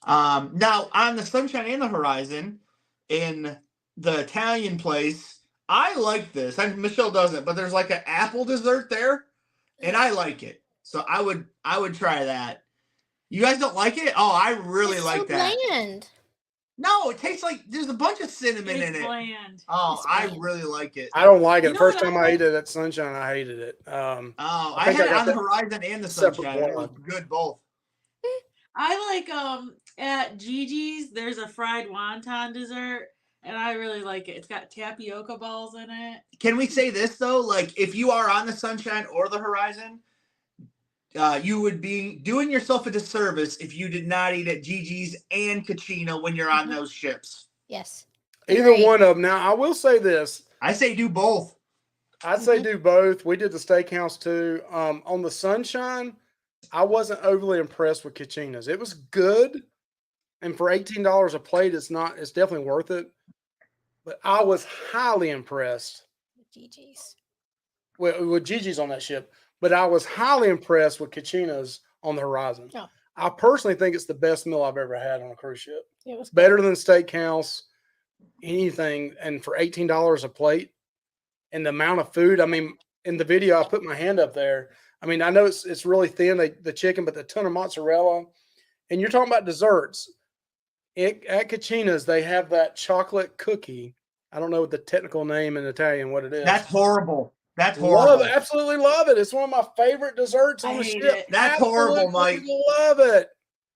Now, on the Sunshine and the Horizon, in the Italian place, I like this. Michelle doesn't, but there's an apple dessert there, and I like it. So I would try that. You guys don't like it? Oh, I really like that. It's so bland. No, it tastes like there's a bunch of cinnamon in it. Bland. Oh, I really like it. I don't like it. The first time I ate it at Sunshine, I hated it. I had it on the Horizon and the Sunshine. It was good both. I like at Gigi's, there's a fried wonton dessert, and I really like it. It's got tapioca balls in it. Can we say this though? If you are on the Sunshine or the Horizon, you would be doing yourself a disservice if you did not eat at Gigi's and Kachina when you're on those ships. Yes. Either one of them. Now, I will say this. I say do both. I'd say do both. We did the steakhouse too. On the Sunshine, I wasn't overly impressed with Kachina's. It was good, and for $18 a plate, it's definitely worth it. but I was highly impressed GG's. with Gigi's on that ship, but I was highly impressed with Kachina's on the Horizon. Oh. I personally think it's the best meal I've ever had on a cruise ship. It was Better than Steakhouse, anything. And for $18 a plate and the amount of food, I mean, in the video, I put my hand up there. I mean, I know it's really thin, the chicken, but the ton of mozzarella. And you're talking about desserts. At Kachina's, they have that chocolate cookie. I don't know what the technical name in Italian, what it is. That's horrible. That's Love horrible. it. Absolutely love it. It's one of my favorite desserts on I the hate ship. it. That's horrible, Mike. Love it.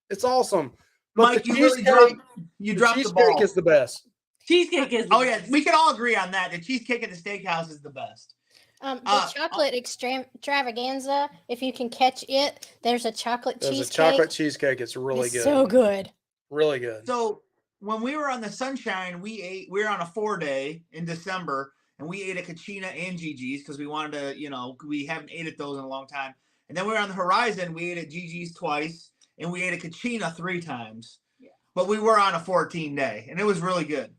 It's awesome. But Mike, the you really cheesecake, dropped the cheesecake ball. is the best. Cheesecake is. Oh yeah, we can all agree on that. The cheesecake at the steakhouse is the best. The chocolate extravaganza, if you can catch it, there's a chocolate There's cheesecake. a chocolate cheesecake. It's really It's good. so good. Really good. So when we were on the Sunshine, we were on a 4-day in December, and we ate at Kachina and Gigi's because we wanted to, we haven't ate at those in a long time. And then we were on the Horizon, we ate at Gigi's twice, and we ate at Kachina 3 times. Yeah. But we were on a 14-day, and it was really good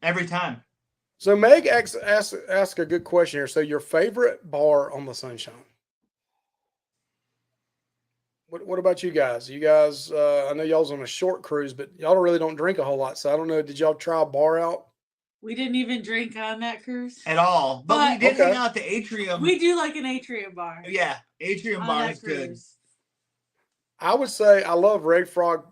every time. So Meg ask a good question here. So your favorite bar on the Sunshine? What about you guys? You guys, I know y'all's on a short cruise, but y'all really don't drink a whole lot. So I don't know. Did y'all try a bar out? We didn't even drink on that cruise At all. But we did hang out at the Atrium. We do like an atrium bar. Yeah, Atrium on bar that is good. cruise. I would say I love Red Frog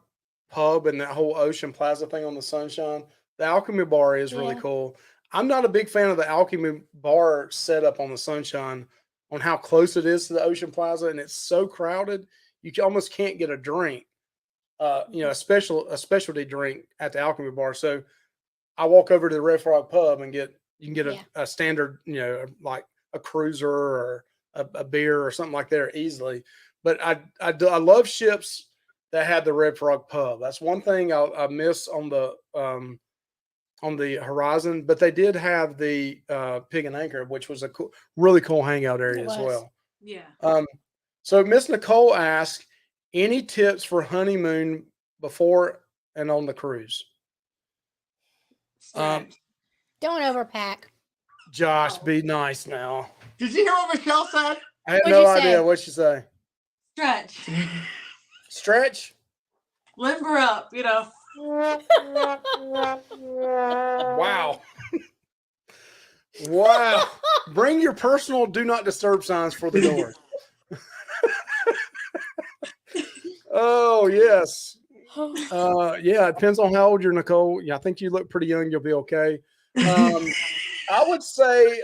Pub and that whole Ocean Plaza thing on the Sunshine. The Alchemy Bar is really cool. I'm not a big fan of the Alchemy Bar setup on the Sunshine on how close it is to the Ocean Plaza, and it's so crowded you almost can't get a drink, a specialty drink at the Alchemy Bar. So I walk over to the Red Frog Pub and you can get a standard, like a cruiser or a beer or something like that easily. But I love ships that had the Red Frog Pub. That's one thing I miss on the Horizon. But they did have the Pig and Anchor, which was a really cool hangout area as well. Yeah. So Miss Nicole asked, any tips for honeymoon before and on the cruise? Don't overpack. Josh, be nice now. Did you hear what Michelle said? I had What'd no you idea. say? What'd she say? Stretch. Stretch? Limber up, Wow. Wow. Bring your personal do not disturb signs for the door. Oh, yes. Yeah, it depends on how old you're, Nicole. Yeah, I think you look pretty young. You'll be okay. I would say,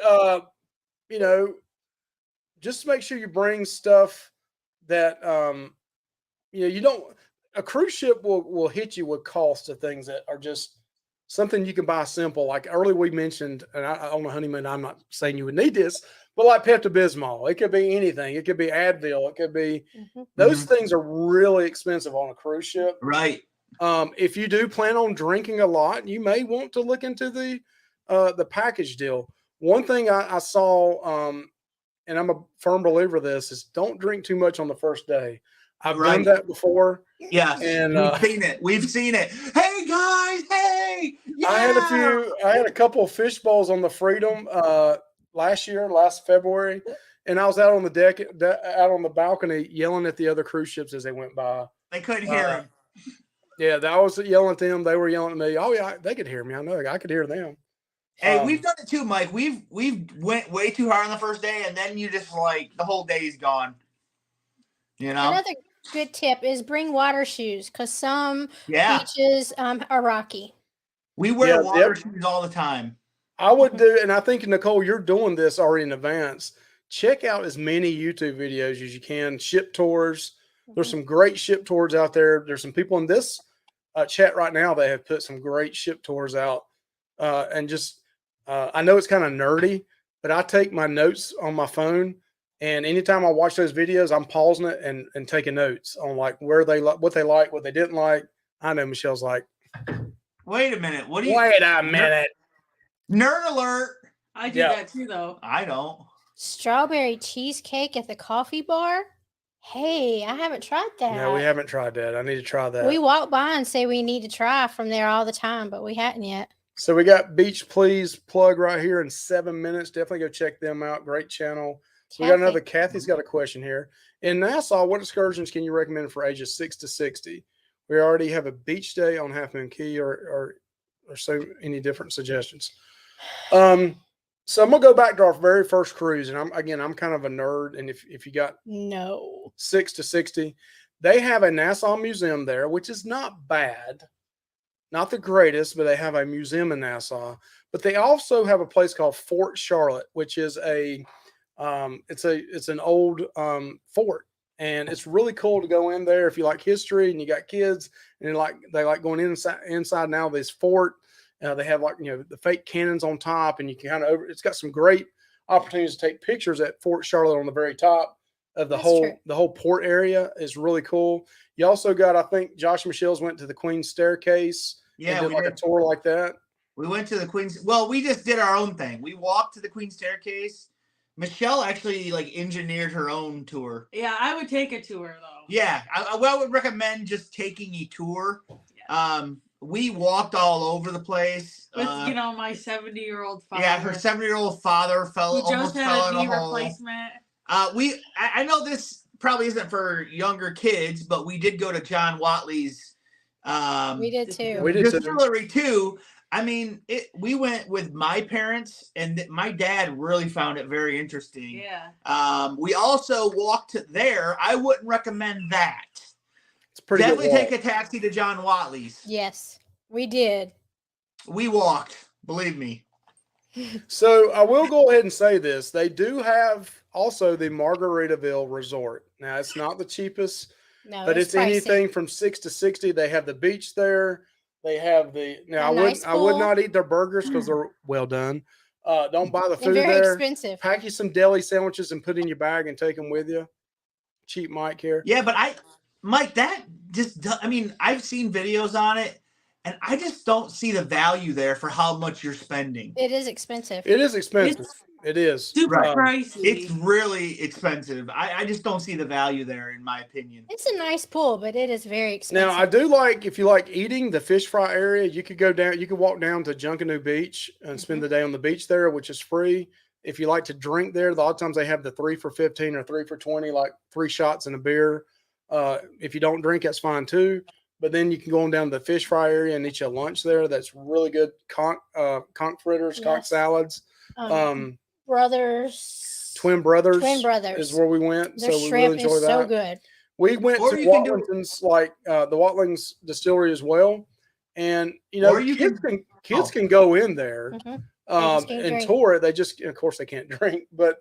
just make sure you bring stuff that, you don't, a cruise ship will hit you with cost of things that are just something you can buy simple. Like earlier we mentioned, and on the honeymoon, I'm not saying you would need this, but like Pepto-Bismol, it could be anything. It could be Advil. It could be, those things are really expensive on a cruise ship. Right. If you do plan on drinking a lot, you may want to look into the package deal. One thing I saw, and I'm a firm believer of this, is don't drink too much on the first day. I've done that before. Yes, and we've seen it. Hey guys, hey! Yeah! I had a couple of fish bowls on the Freedom last February, and I was out on the deck, out on the balcony, yelling at the other cruise ships as they went by. They couldn't hear them. Yeah, I was yelling at them. They were yelling at me. Oh yeah, they could hear me. I know I could hear them. Hey, we've done it too, Mike. We've went way too hard on the first day, and then you just the whole day's gone. Another good tip is bring water shoes because some beaches are rocky. We wear water shoes all the time. I would do, and I think, Nicole, you're doing this already in advance. Check out as many YouTube videos as you can. Ship tours. There's some great ship tours out there. There's some people in this chat right now that have put some great ship tours out. And just, I know it's kind of nerdy, but I take my notes on my phone. And anytime I watch those videos, I'm pausing it and taking notes on what they like, what they didn't like. I know Michelle's like, wait a minute. Wait a minute. Nerd alert. I do that too, though. I don't. Strawberry cheesecake at the coffee bar. Hey, I haven't tried that. No, we haven't tried that. I need to try that. We walk by and say we need to try from there all the time, but we hadn't yet. So we got Beach Please plug right here in 7 minutes. Definitely go check them out. Great channel. So we got another. Kathy's got a question here. In Nassau, what excursions can you recommend for ages 6 to 60? We already have a beach day on Half Moon Key, or so any different suggestions. So I'm gonna go back to our very first cruise, and I'm kind of a nerd. And if you got 6 to 60, they have a Nassau museum there, which is not bad, not the greatest, but they have a museum in Nassau. But they also have a place called Fort Charlotte, which is it's an old fort, and it's really cool to go in there if you like history and you got kids and they like going inside now this fort. They have the fake cannons on top, and you can it's got some great opportunities to take pictures at Fort Charlotte on the very top of the whole port area is really cool. You also got, I think Josh and Michelle's went to the Queen's Staircase. Yeah, we did a tour like that. We went to the Queen's. Well, we just did our own thing. We walked to the Queen's Staircase. Michelle actually engineered her own tour. Yeah, I would take a tour though. Yeah, I would recommend just taking a tour. Yeah. We walked all over the place. With my 70-year-old father. Yeah, her 70-year-old father almost fell in a hole. Replacement. I know this probably isn't for younger kids, but we did go to John Watley's. We did too. Distillery too. I mean, we went with my parents, and my dad really found it very interesting. Yeah. We also walked there. I wouldn't recommend that. It's pretty Definitely take a taxi to John Watley's. Yes, we did. We walked, believe me. So I will go ahead and say this. They do have also the Margaritaville Resort. Now, it's not the cheapest, but it's anything from 6 to 60. They have the beach there. They have I would not eat their burgers because they're well done. Don't buy the food there. Very expensive. Pack you some deli sandwiches and put in your bag and take them with you. Cheap Mike here. Yeah, but Mike, that just, I've seen videos on it, and I just don't see the value there for how much you're spending. It is expensive. It is expensive. It is super pricey. It's really expensive. I just don't see the value there, in my opinion. It's a nice pool, but it is very expensive. Now, I do like, if you like eating, the fish fry area. You could go down. You could walk down to Junkanoo Beach and spend the day on the beach there, which is free. If you like to drink there, a lot of times they have the 3 for $15 or 3 for $20, like 3 shots and a beer. If you don't drink, that's fine too. But then you can go on down to the fish fry area and eat your lunch there. That's really good. Conch fritters, conch salads. Twin Brothers is where we went. Their so we shrimp really enjoy is that. so good. We went to Watlington's, the Watling's distillery as well. And kids can go in there and tour it. They just, of course, they can't drink, but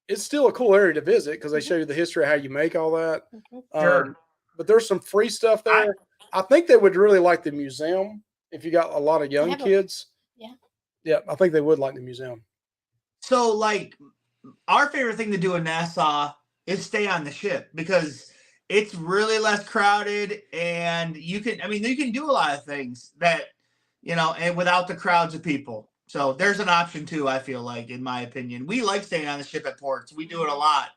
it's still a cool area to visit because they show you the history of how you make all that. Sure. But there's some free stuff there. I think they would really like the museum if you got a lot of young kids. Yeah, I think they would like the museum. So, our favorite thing to do in Nassau is stay on the ship because it's really less crowded, and you can do a lot of things that, and without the crowds of people. So there's an option too, I feel like, in my opinion. We like staying on the ship at ports. We do it a lot.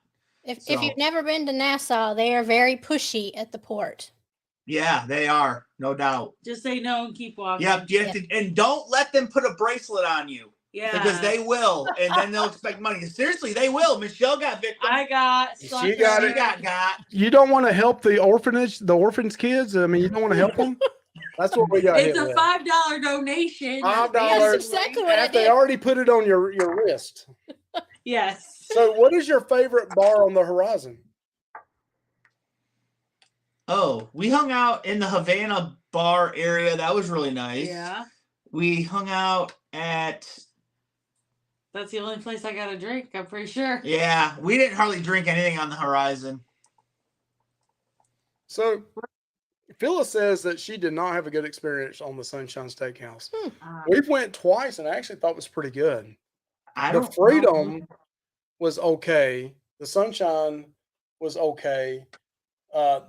If you've never been to Nassau, they are very pushy at the port. Yeah, they are, no doubt. Just say no and keep walking. Yep, and don't let them put a bracelet on you. Yeah. Because they will, and then they'll expect money. Seriously, they will. Michelle got victim. I got. She got. You don't want to help the orphans kids? I mean, you don't want to help them? That's what we got. It's a $5 donation. $5. That's exactly what I did. They already put it on your wrist. Yes. So what is your favorite bar on the horizon? Oh, we hung out in the Havana bar area. That was really nice. Yeah. We hung out at... That's the only place I got a drink, I'm pretty sure. Yeah, we didn't hardly drink anything on the horizon. So Phyllis says that she did not have a good experience on the Sunshine Steakhouse. We went twice and I actually thought it was pretty good. The Freedom was okay. The Sunshine was okay.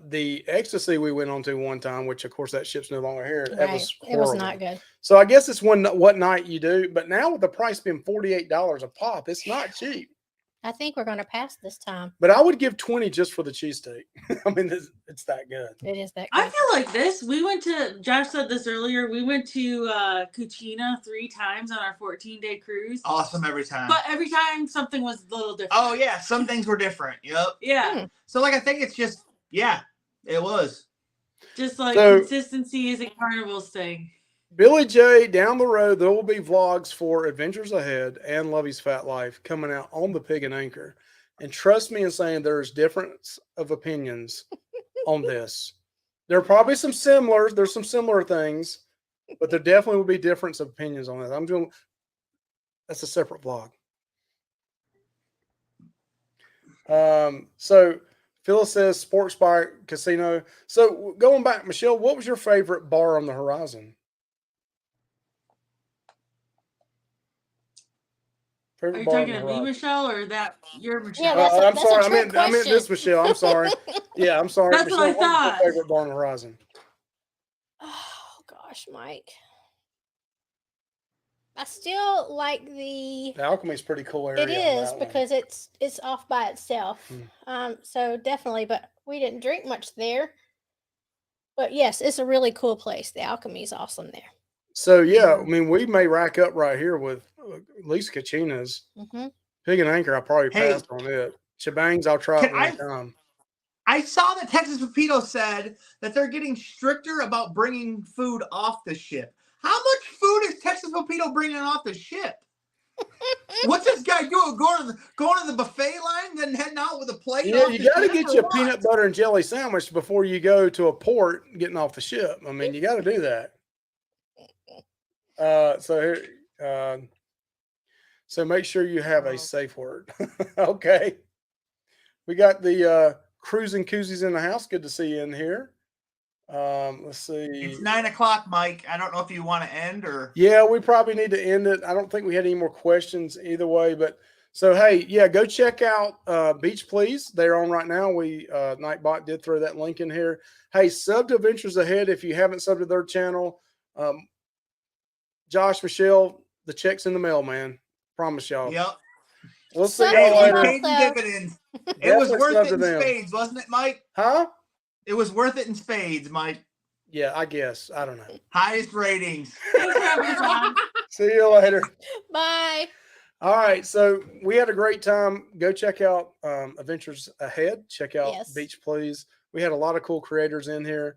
The Ecstasy we went on to one time, which of course that ship's no longer here. Right. It was not good. So I guess it's what night you do. But now with the price being $48 a pop, it's not cheap. I think we're going to pass this time. But I would give 20 just for the cheesesteak. I mean, it's that good. It is that I good. feel like this. We went to, Josh said this earlier, we went to Cucina 3 times on our 14-day cruise. Awesome every time. But every time something was a little different. Oh, yeah. Some things were different. Yep. Yeah. So, like, I think it's just, yeah, it was. Just like So- consistency is a Carnival's thing. Billy J, down the road, there will be vlogs for Adventures Ahead and Luvy's Fat Life coming out on the Pig and Anchor. And trust me in saying there's difference of opinions on this. There are probably some similars. There's some similar things, but there definitely will be difference of opinions on this. That's a separate vlog. So Phyllis says Sports Bar Casino. So going back, Michelle, what was your favorite bar on the horizon? Are you talking to me, Michelle, or that you're Michelle? Yeah, that's I'm a sorry. trick I meant this, question. Michelle. I'm sorry. Yeah, I'm sorry. That's what I Michelle, what's your thought. favorite bar on the horizon? Oh gosh, Mike. I still like the. The Alchemy's pretty cool area. It is because it's off by itself. So definitely, but we didn't drink much there. But yes, it's a really cool place. The Alchemy is awesome there. So yeah, I mean, we may rack up right here with at least Kachina's. Mm-hmm. Pig and Anchor, I probably Hey. passed on it. Shebangs, I'll try it Can one time. I saw that Texas Pepito said that they're getting stricter about bringing food off the ship. How much food is Texas Pepito bringing off the ship? What's this guy doing? Going to the buffet line, then heading out with a plate? Yeah, off you the got to ship, get or you a what? peanut butter and jelly sandwich before you go to a port getting off the ship. I mean, you got to do that. So make sure you have a safe word. Okay. We got the cruising koozies in the house. Good to see you in here. Let's see. It's 9 o'clock, Mike. I don't know if you want to end or. Yeah, we probably need to end it. I don't think we had any more questions either way, but so, hey, yeah, go check out Beach Please. They're on right now. Nightbot did throw that link in here. Hey, sub to Adventures Ahead if you haven't subbed to their channel. Josh, Michelle, the check's in the mail, man. Promise y'all. Yep. We'll see Sub y'all to Hey, them you later. paid the also. dividends. It was Definitely worth sub it to in them. spades, wasn't it, Mike? Huh? It was worth it in spades, Mike. Yeah, I guess. I don't know. Highest ratings. Thanks for having us on. See you later. Bye. All right, so we had a great time. Go check out Adventures Ahead. Check out Yes. Beach Please. We had a lot of cool creators in here.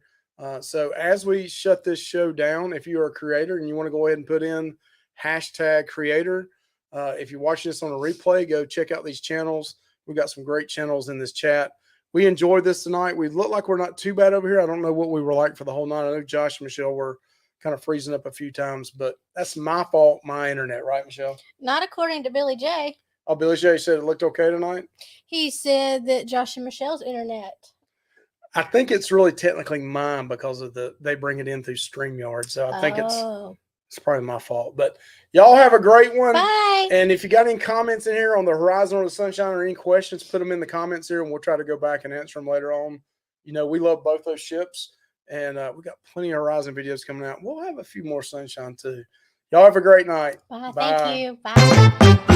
So as we shut this show down, if you are a creator and you want to go ahead and put in #creator, if you're watching this on a replay, go check out these channels. We've got some great channels in this chat. We enjoyed this tonight. We look like we're not too bad over here. I don't know what we were like for the whole night. I know Josh and Michelle were kind of freezing up a few times, but that's my fault, my internet, right, Michelle? Not according to Billy J. Oh, Billy J said it looked okay tonight. He said that Josh and Michelle's internet. I think it's really technically mine because of they bring it in through StreamYard. So I think it's probably my fault. But y'all have a great one. Bye. And if you got any comments in here on the Horizon or the Sunshine or any questions, put them in the comments here and we'll try to go back and answer them later on. You know, we love both those ships and we got plenty of Horizon videos coming out. We'll have a few more Sunshine too. Y'all have a great night. Bye. Bye. Thank you. Bye.